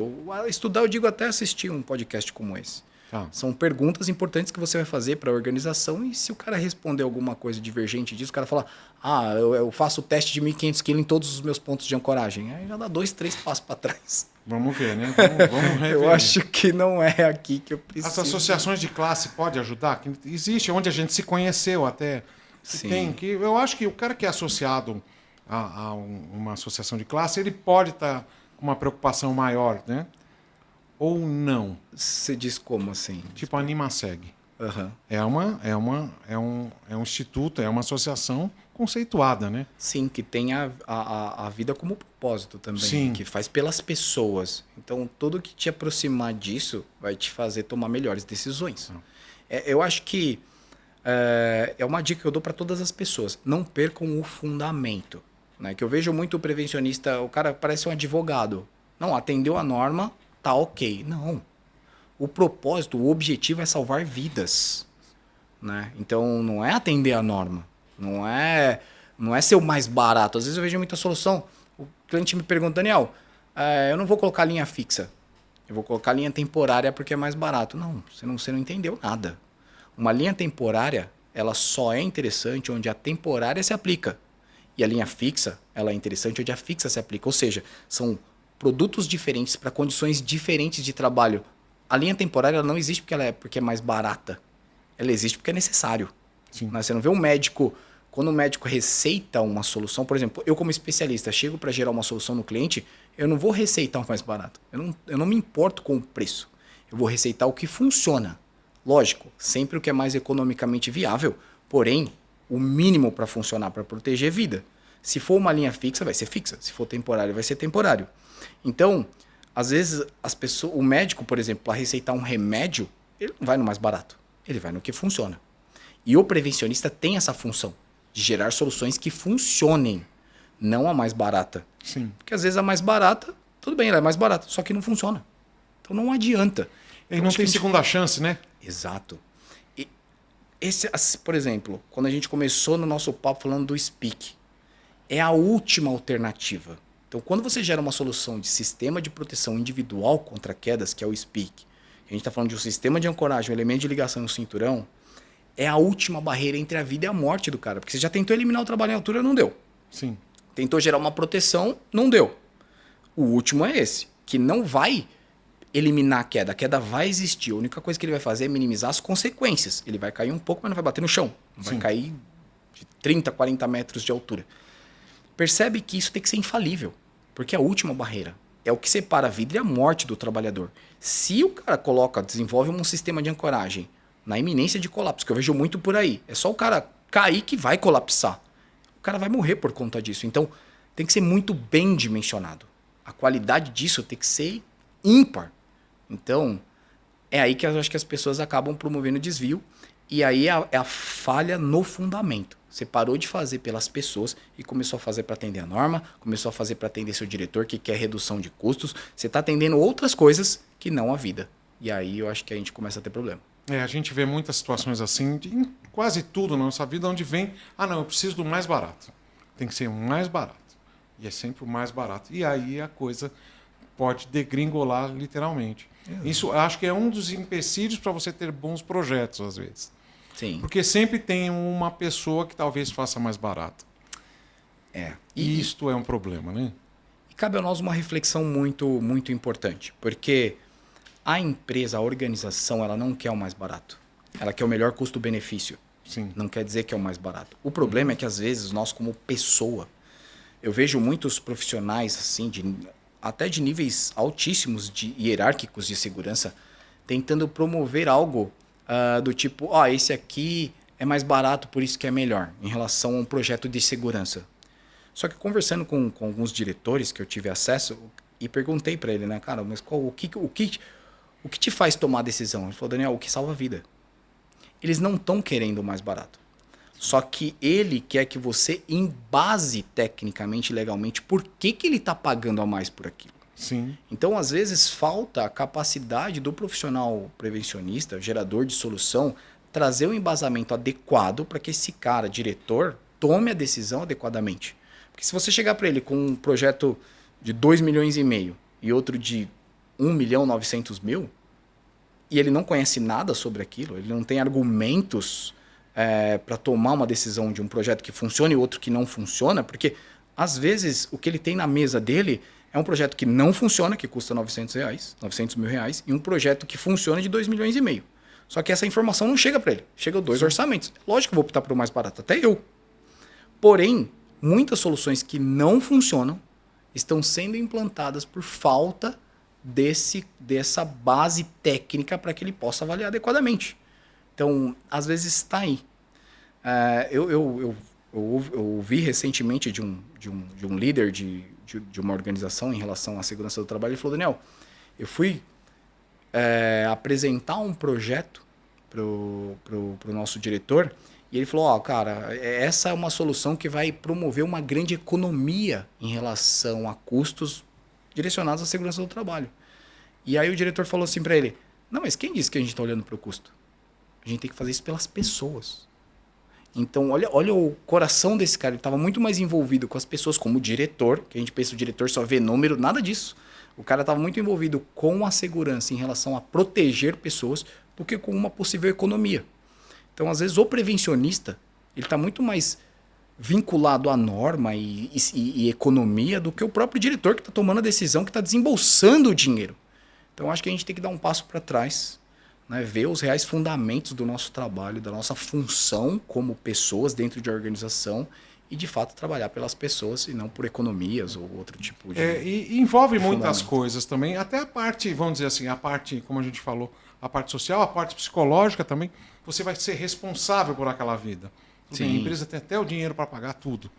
estudar eu digo até assistir um podcast como esse. Tá. São perguntas importantes que você vai fazer para a organização e se o cara responder alguma coisa divergente disso, o cara falar, eu faço o teste de 1.500 kg em todos os meus pontos de ancoragem. Aí já dá 2, 3 passos para trás. Vamos ver, né? Vamos rever. Eu acho que não é aqui que eu preciso. As associações de classe podem ajudar? Existe, onde a gente se conheceu até. Sim. Eu acho que o cara que é associado a uma associação de classe, ele pode estar com uma preocupação maior, né? Ou não. Você diz como assim? Tipo a Animaseg. Uhum. É um instituto, é uma associação conceituada, né? Sim, que tem a vida como propósito também. Sim. Que faz pelas pessoas. Então, tudo que te aproximar disso vai te fazer tomar melhores decisões. Eu acho que é uma dica que eu dou para todas as pessoas. Não percam o fundamento. Né? Que eu vejo muito o prevencionista, o cara parece um advogado. Não, atendeu a norma, tá ok. Não. O propósito, o objetivo é salvar vidas. Né? Então, não é atender a norma. Não é ser o mais barato. Às vezes eu vejo muita solução. O cliente me pergunta, Daniel, eu não vou colocar linha fixa. Eu vou colocar linha temporária porque é mais barato. Não, você não entendeu nada. Uma linha temporária, ela só é interessante onde a temporária se aplica. E a linha fixa, ela é interessante onde a fixa se aplica. Ou seja, são produtos diferentes para condições diferentes de trabalho. A linha temporária ela não existe porque é mais barata. Ela existe porque é necessário. Sim. Você não vê um médico... Quando o médico receita uma solução, por exemplo, eu como especialista chego para gerar uma solução no cliente, eu não vou receitar o mais barato. Eu não me importo com o preço. Eu vou receitar o que funciona. Lógico, sempre o que é mais economicamente viável, porém, o mínimo para funcionar, para proteger vida. Se for uma linha fixa, vai ser fixa. Se for temporário, vai ser temporário. Então, às vezes, o médico, por exemplo, para receitar um remédio, ele não vai no mais barato. Ele vai no que funciona. E o prevencionista tem essa função de gerar soluções que funcionem, não a mais barata. Sim. Porque às vezes a mais barata, tudo bem, ela é mais barata, só que não funciona. Então não adianta. Ele não tem segunda chance, né? Exato. E por exemplo, quando a gente começou no nosso papo falando do Speak, é a última alternativa. Então quando você gera uma solução de sistema de proteção individual contra quedas, que é o Speak, a gente está falando de um sistema de ancoragem, um elemento de ligação no cinturão, é a última barreira entre a vida e a morte do cara. Porque você já tentou eliminar o trabalho em altura, não deu. Sim. Tentou gerar uma proteção, não deu. O último é esse, que não vai eliminar a queda. A queda vai existir. A única coisa que ele vai fazer é minimizar as consequências. Ele vai cair um pouco, mas não vai bater no chão. Não vai cair de 30, 40 metros de altura. Percebe que isso tem que ser infalível, porque é a última barreira. é o que separa a vida e a morte do trabalhador. Se o cara desenvolve um sistema de ancoragem na iminência de colapso, que eu vejo muito por aí, é só o cara cair que vai colapsar. O cara vai morrer por conta disso. Então, tem que ser muito bem dimensionado. A qualidade disso tem que ser ímpar. Então, é aí que eu acho que as pessoas acabam promovendo desvio. E aí é a falha no fundamento. Você parou de fazer pelas pessoas e começou a fazer para atender a norma, começou a fazer para atender seu diretor que quer redução de custos. Você está atendendo outras coisas que não a vida. E aí eu acho que a gente começa a ter problema. A gente vê muitas situações assim, em quase tudo na nossa vida, onde vem, não, eu preciso do mais barato. Tem que ser o mais barato. E é sempre o mais barato. E aí a coisa pode degringolar literalmente. Isso eu acho que é um dos empecilhos para você ter bons projetos, às vezes. Sim. Porque sempre tem uma pessoa que talvez faça mais barato. E isto é um problema, né? E cabe a nós uma reflexão muito, muito importante. Porque a empresa, a organização, ela não quer o mais barato. Ela quer o melhor custo-benefício. Sim. Não quer dizer que é o mais barato. O problema é que, às vezes, nós como pessoa, eu vejo muitos profissionais, assim, até de níveis altíssimos de hierárquicos de segurança, tentando promover algo do tipo, esse aqui é mais barato, por isso que é melhor, em relação a um projeto de segurança. Só que conversando com alguns diretores que eu tive acesso, e perguntei para ele, né, cara, mas o que te faz tomar a decisão? Ele falou, Daniel, o que salva a vida. Eles não estão querendo o mais barato. Só que ele quer que você embase tecnicamente, legalmente, por que ele está pagando a mais por aquilo. Sim. Então, às vezes, falta a capacidade do profissional prevencionista, gerador de solução, trazer um embasamento adequado para que esse cara, diretor, tome a decisão adequadamente. Porque se você chegar para ele com um projeto de 2,5 milhões e outro de 1.900.000, e ele não conhece nada sobre aquilo, ele não tem argumentos para tomar uma decisão de um projeto que funciona e outro que não funciona, porque às vezes o que ele tem na mesa dele é um projeto que não funciona, que custa R$900 mil, e um projeto que funciona de 2,5 milhões. Só que essa informação não chega para ele, chega 2 orçamentos. Lógico que eu vou optar por o mais barato, até eu. Porém, muitas soluções que não funcionam estão sendo implantadas por falta dessa base técnica para que ele possa avaliar adequadamente. Então, às vezes está aí. Eu ouvi recentemente de um líder de uma organização em relação à segurança do trabalho. Ele falou, Daniel, eu fui apresentar um projeto pro nosso diretor e ele falou, cara, essa é uma solução que vai promover uma grande economia em relação a custos direcionados à segurança do trabalho. E aí o diretor falou assim para ele, não, mas quem disse que a gente está olhando para o custo? A gente tem que fazer isso pelas pessoas. Então, olha o coração desse cara. Ele estava muito mais envolvido com as pessoas, como diretor, que a gente pensa o diretor só vê número, nada disso. O cara estava muito envolvido com a segurança em relação a proteger pessoas do que com uma possível economia. Então, às vezes, o prevencionista ele está muito mais vinculado à norma e economia do que o próprio diretor que está tomando a decisão, que está desembolsando o dinheiro. Então, acho que a gente tem que dar um passo para trás, né, ver os reais fundamentos do nosso trabalho, da nossa função como pessoas dentro de organização e, de fato, trabalhar pelas pessoas e não por economias ou outro tipo de... E envolve muitas coisas também, até a parte, vamos dizer assim, a parte, como a gente falou, a parte social, a parte psicológica também, você vai ser responsável por aquela vida. Sim. A empresa tem até o dinheiro para pagar tudo,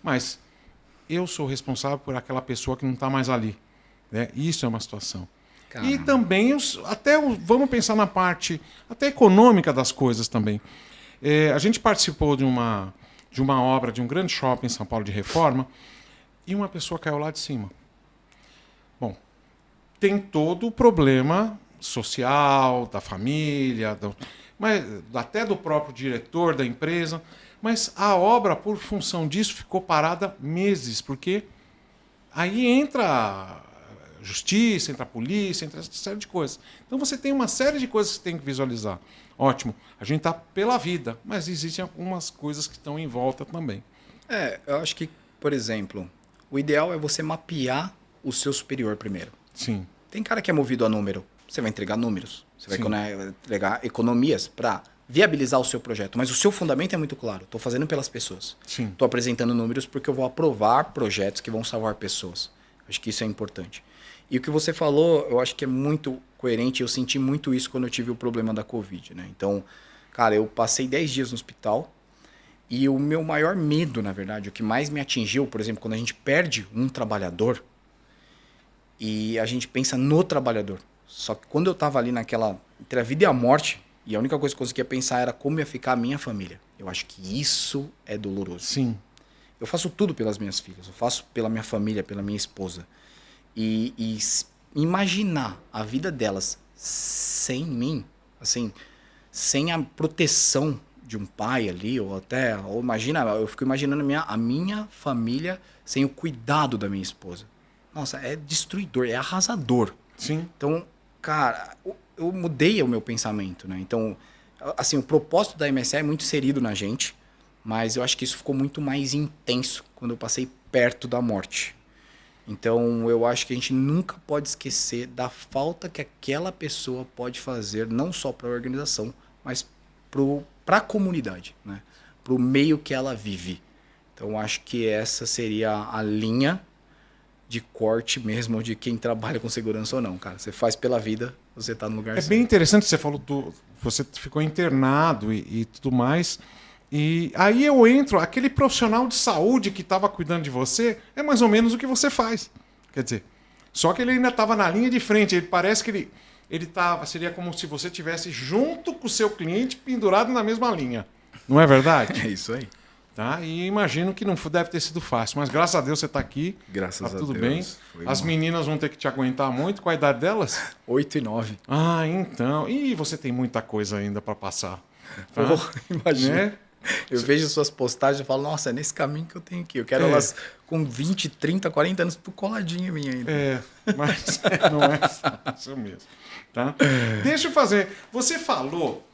mas eu sou responsável por aquela pessoa que não está mais ali. Né? Isso é uma situação. Caramba. E também, vamos pensar na parte até econômica das coisas também. A gente participou de uma obra de um grande shopping em São Paulo de reforma e uma pessoa caiu lá de cima. Bom, tem todo o problema social, da família, mas até do próprio diretor da empresa, mas a obra, por função disso, ficou parada meses, porque aí entra justiça, entra a polícia, entra essa série de coisas. Então você tem uma série de coisas que você tem que visualizar. Ótimo, a gente está pela vida, mas existem algumas coisas que estão em volta também. Eu acho que, por exemplo, o ideal é você mapear o seu superior primeiro. Sim. Tem cara que é movido a número, você vai entregar números, você vai entregar economias para viabilizar o seu projeto, mas o seu fundamento é muito claro, estou fazendo pelas pessoas. Estou apresentando números porque eu vou aprovar projetos que vão salvar pessoas. Acho que isso é importante. E o que você falou, eu acho que é muito coerente. Eu senti muito isso quando eu tive o problema da Covid, né? Então, cara, eu passei 10 dias no hospital e o meu maior medo, na verdade, o que mais me atingiu, por exemplo, quando a gente perde um trabalhador e a gente pensa no trabalhador. Só que quando eu estava ali naquela, entre a vida e a morte, e a única coisa que eu conseguia pensar era como ia ficar a minha família. Eu acho que isso é doloroso. Sim. Eu faço tudo pelas minhas filhas, eu faço pela minha família, pela minha esposa. E imaginar a vida delas sem mim, assim, sem a proteção de um pai ali, ou imagina, eu fico imaginando a minha família sem o cuidado da minha esposa. Nossa, é destruidor, é arrasador. Sim. Então, cara, eu mudei o meu pensamento, né? Então, assim, o propósito da MSA é muito inserido na gente, mas eu acho que isso ficou muito mais intenso quando eu passei perto da morte. Então, eu acho que a gente nunca pode esquecer da falta que aquela pessoa pode fazer, não só para a organização, mas para a comunidade, né? Para o meio que ela vive. Então, eu acho que essa seria a linha de corte mesmo de quem trabalha com segurança ou não, cara. Você faz pela vida, você está no lugar certo. É bem interessante, você falou, você ficou internado e tudo mais. E aí eu entro, aquele profissional de saúde que estava cuidando de você, é mais ou menos o que você faz. Quer dizer, só que ele ainda estava na linha de frente. Ele parece que ele tava, seria como se você estivesse junto com o seu cliente, pendurado na mesma linha. Não é verdade? É isso aí. Tá? E imagino que não deve ter sido fácil, mas graças a Deus você está aqui. Graças a Deus. Tudo bem. As meninas vão ter que te aguentar muito. Qual a idade delas? 8 e 9. Ah, então. E você tem muita coisa ainda para passar. Tá? Imagina. Né? Eu vejo suas postagens e falo, nossa, é nesse caminho que eu tenho que ir. Eu quero elas com 20, 30, 40 anos coladinha em mim ainda. Mas não é fácil mesmo. Tá? Deixa eu fazer. Você falou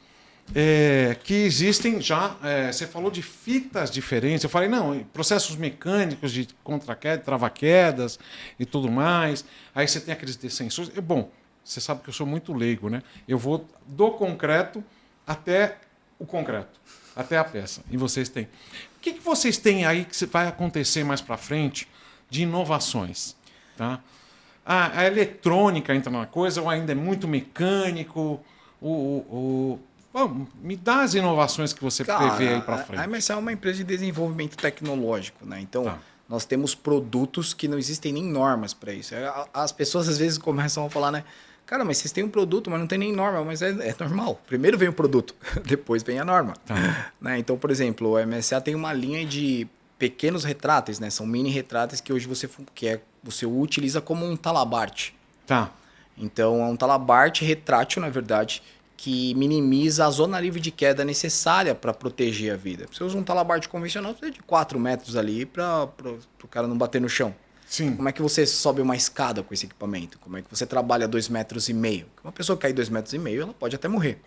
que existem já... você falou de fitas diferentes. Eu falei, não, processos mecânicos de contra-queda, trava-quedas e tudo mais. Aí você tem aqueles descensores. Bom, você sabe que eu sou muito leigo, né? Eu vou do concreto até o concreto. Até a peça. E vocês têm. O que vocês têm aí que vai acontecer mais para frente de inovações? Tá? A eletrônica entra na coisa ou ainda é muito mecânico? Bom, me dá as inovações que você prevê aí para frente. A MSA é uma empresa de desenvolvimento tecnológico, né? Então, nós temos produtos que não existem nem normas para isso. As pessoas às vezes começam a falar, né? Cara, mas vocês têm um produto, mas não tem nem norma. Mas é normal. Primeiro vem o produto, depois vem a norma. Né? Então, por exemplo, o MSA tem uma linha de pequenos retráteis, né? São mini retráteis que hoje você utiliza como um talabarte. Tá. Então, é um talabarte retrátil, na verdade, que minimiza a zona livre de queda necessária para proteger a vida. Você usa um talabarte convencional, você de 4 metros ali para o cara não bater no chão. Sim. Como é que você sobe uma escada com esse equipamento? Como é que você trabalha 2,5 metros? Uma pessoa que cair 2,5 metros, ela pode até morrer.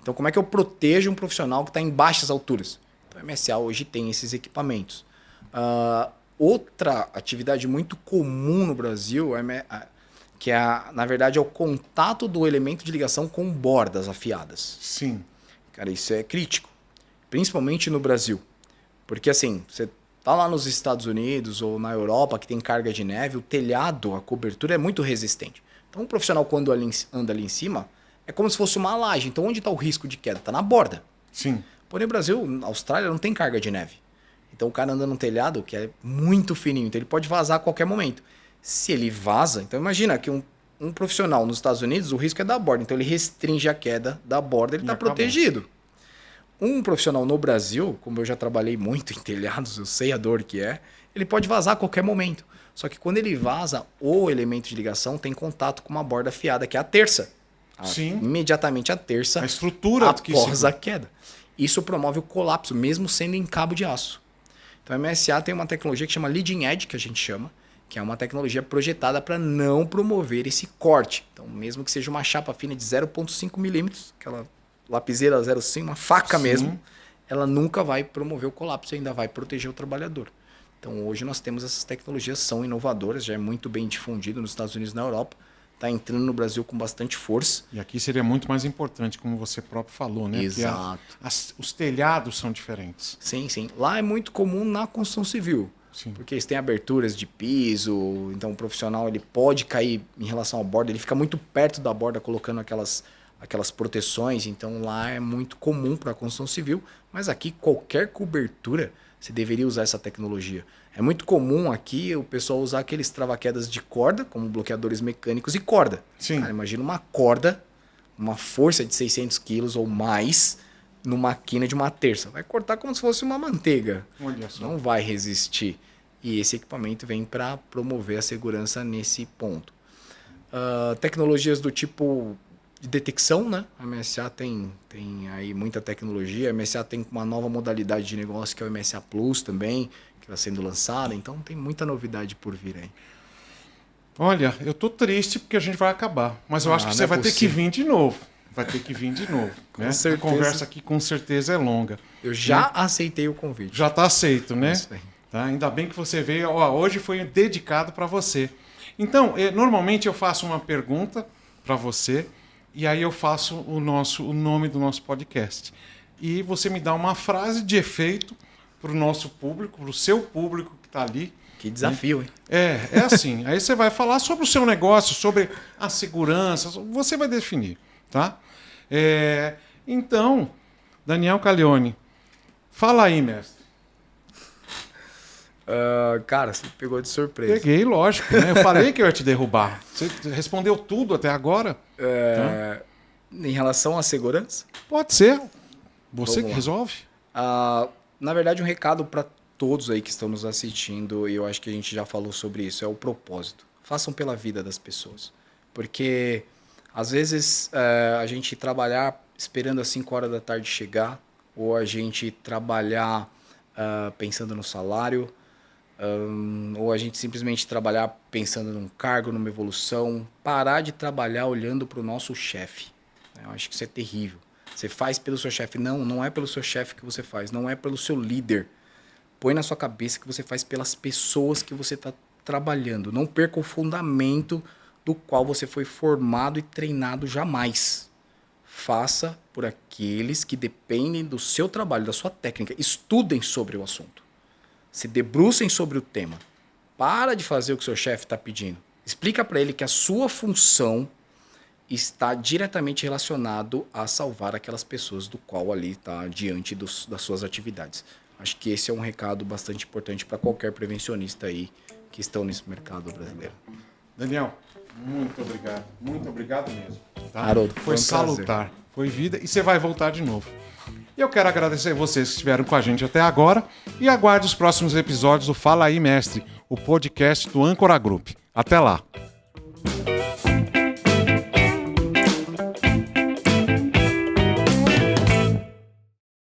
Então, como é que eu protejo um profissional que está em baixas alturas? Então, a MSA hoje tem esses equipamentos. Outra atividade muito comum no Brasil, que na verdade é o contato do elemento de ligação com bordas afiadas. Sim. Cara, isso é crítico. Principalmente no Brasil. Porque assim, você tá lá nos Estados Unidos ou na Europa, que tem carga de neve, o telhado, a cobertura é muito resistente. Então, um profissional, quando anda ali em cima, é como se fosse uma laje. Então, onde está o risco de queda? Está na borda. Sim. Porém, no Brasil, na Austrália, não tem carga de neve. Então, o cara anda num telhado que é muito fininho. Então, ele pode vazar a qualquer momento. Se ele vaza... Então, imagina que um profissional nos Estados Unidos, o risco é da borda. Então, ele restringe a queda da borda, ele está protegido. Um profissional no Brasil, como eu já trabalhei muito em telhados, eu sei a dor que é, ele pode vazar a qualquer momento. Só que quando ele vaza, o elemento de ligação tem contato com uma borda afiada, que é a terça. Sim. Imediatamente a terça a estrutura após a queda. Isso promove o colapso, mesmo sendo em cabo de aço. Então a MSA tem uma tecnologia que chama Leading Edge, que a gente chama, que é uma tecnologia projetada para não promover esse corte. Então, mesmo que seja uma chapa fina de 0,5 milímetros, aquela lapiseira 0,5, uma faca mesmo, ela nunca vai promover o colapso e ainda vai proteger o trabalhador. Então, hoje nós temos essas tecnologias, são inovadoras, já é muito bem difundido nos Estados Unidos e na Europa, está entrando no Brasil com bastante força. E aqui seria muito mais importante, como você próprio falou, né? Exato. Os telhados são diferentes. Sim, sim. Lá é muito comum na construção civil. Sim. Porque eles têm aberturas de piso, então o profissional ele pode cair em relação à borda, ele fica muito perto da borda colocando aquelas proteções, então lá é muito comum para a construção civil, mas aqui qualquer cobertura você deveria usar essa tecnologia. É muito comum aqui o pessoal usar aqueles trava-quedas de corda, como bloqueadores mecânicos e corda. Sim. Cara, imagina uma corda, uma força de 600 quilos ou mais, numa quina de uma terça. Vai cortar como se fosse uma manteiga. Olha só. Não vai resistir. E esse equipamento vem para promover a segurança nesse ponto. Tecnologias do tipo de detecção, né? A MSA tem aí muita tecnologia. A MSA tem uma nova modalidade de negócio que é o MSA Plus também, que está sendo lançada. Então tem muita novidade por vir aí. Olha, eu tô triste porque a gente vai acabar. Mas eu acho que você vai ter que vir de novo. Vai ter que vir de novo. Com né? certeza. A conversa aqui com certeza é longa. Eu já aceitei o convite. Já está aceito, né? Isso aí. Tá? Ainda bem que você veio. Hoje foi dedicado para você. Então, normalmente eu faço uma pergunta para você e aí eu faço o nome do nosso podcast. E você me dá uma frase de efeito para o nosso público, para o seu público que está ali. Que desafio, hein? É assim. Aí você vai falar sobre o seu negócio, sobre a segurança, você vai definir, tá? Então, Daniel Caglione, fala aí, mestre. Cara, você pegou de surpresa. Peguei, lógico. Né? Eu falei que eu ia te derrubar. Você respondeu tudo até agora. Em relação à segurança? Pode ser. Você Vamos que lá. resolve. Na verdade, um recado para todos aí que estão nos assistindo, e eu acho que a gente já falou sobre isso, é o propósito. Façam pela vida das pessoas. Porque, às vezes, a gente trabalhar esperando as 5 horas da tarde chegar, ou a gente trabalhar pensando no salário, ou a gente simplesmente trabalhar pensando num cargo, numa evolução, parar de trabalhar olhando para o nosso chefe. Eu acho que isso é terrível. Você faz pelo seu chefe. Não é pelo seu chefe que você faz, não é pelo seu líder. Põe na sua cabeça que você faz pelas pessoas que você está trabalhando. Não perca o fundamento do qual você foi formado e treinado jamais. Faça por aqueles que dependem do seu trabalho, da sua técnica. Estudem sobre o assunto. Se debrucem sobre o tema. Para de fazer o que o seu chefe está pedindo. Explica para ele que a sua função está diretamente relacionado a salvar aquelas pessoas do qual ali está diante das suas atividades. Acho que esse é um recado bastante importante para qualquer prevencionista aí que estão nesse mercado brasileiro. Daniel, muito obrigado. Muito obrigado mesmo. Tá? Haroldo, foi um salutar. prazer. Foi vida e você vai voltar de novo. E eu quero agradecer vocês que estiveram com a gente até agora e aguarde os próximos episódios do Fala Aí, Mestre, o podcast do Âncora Group. Até lá.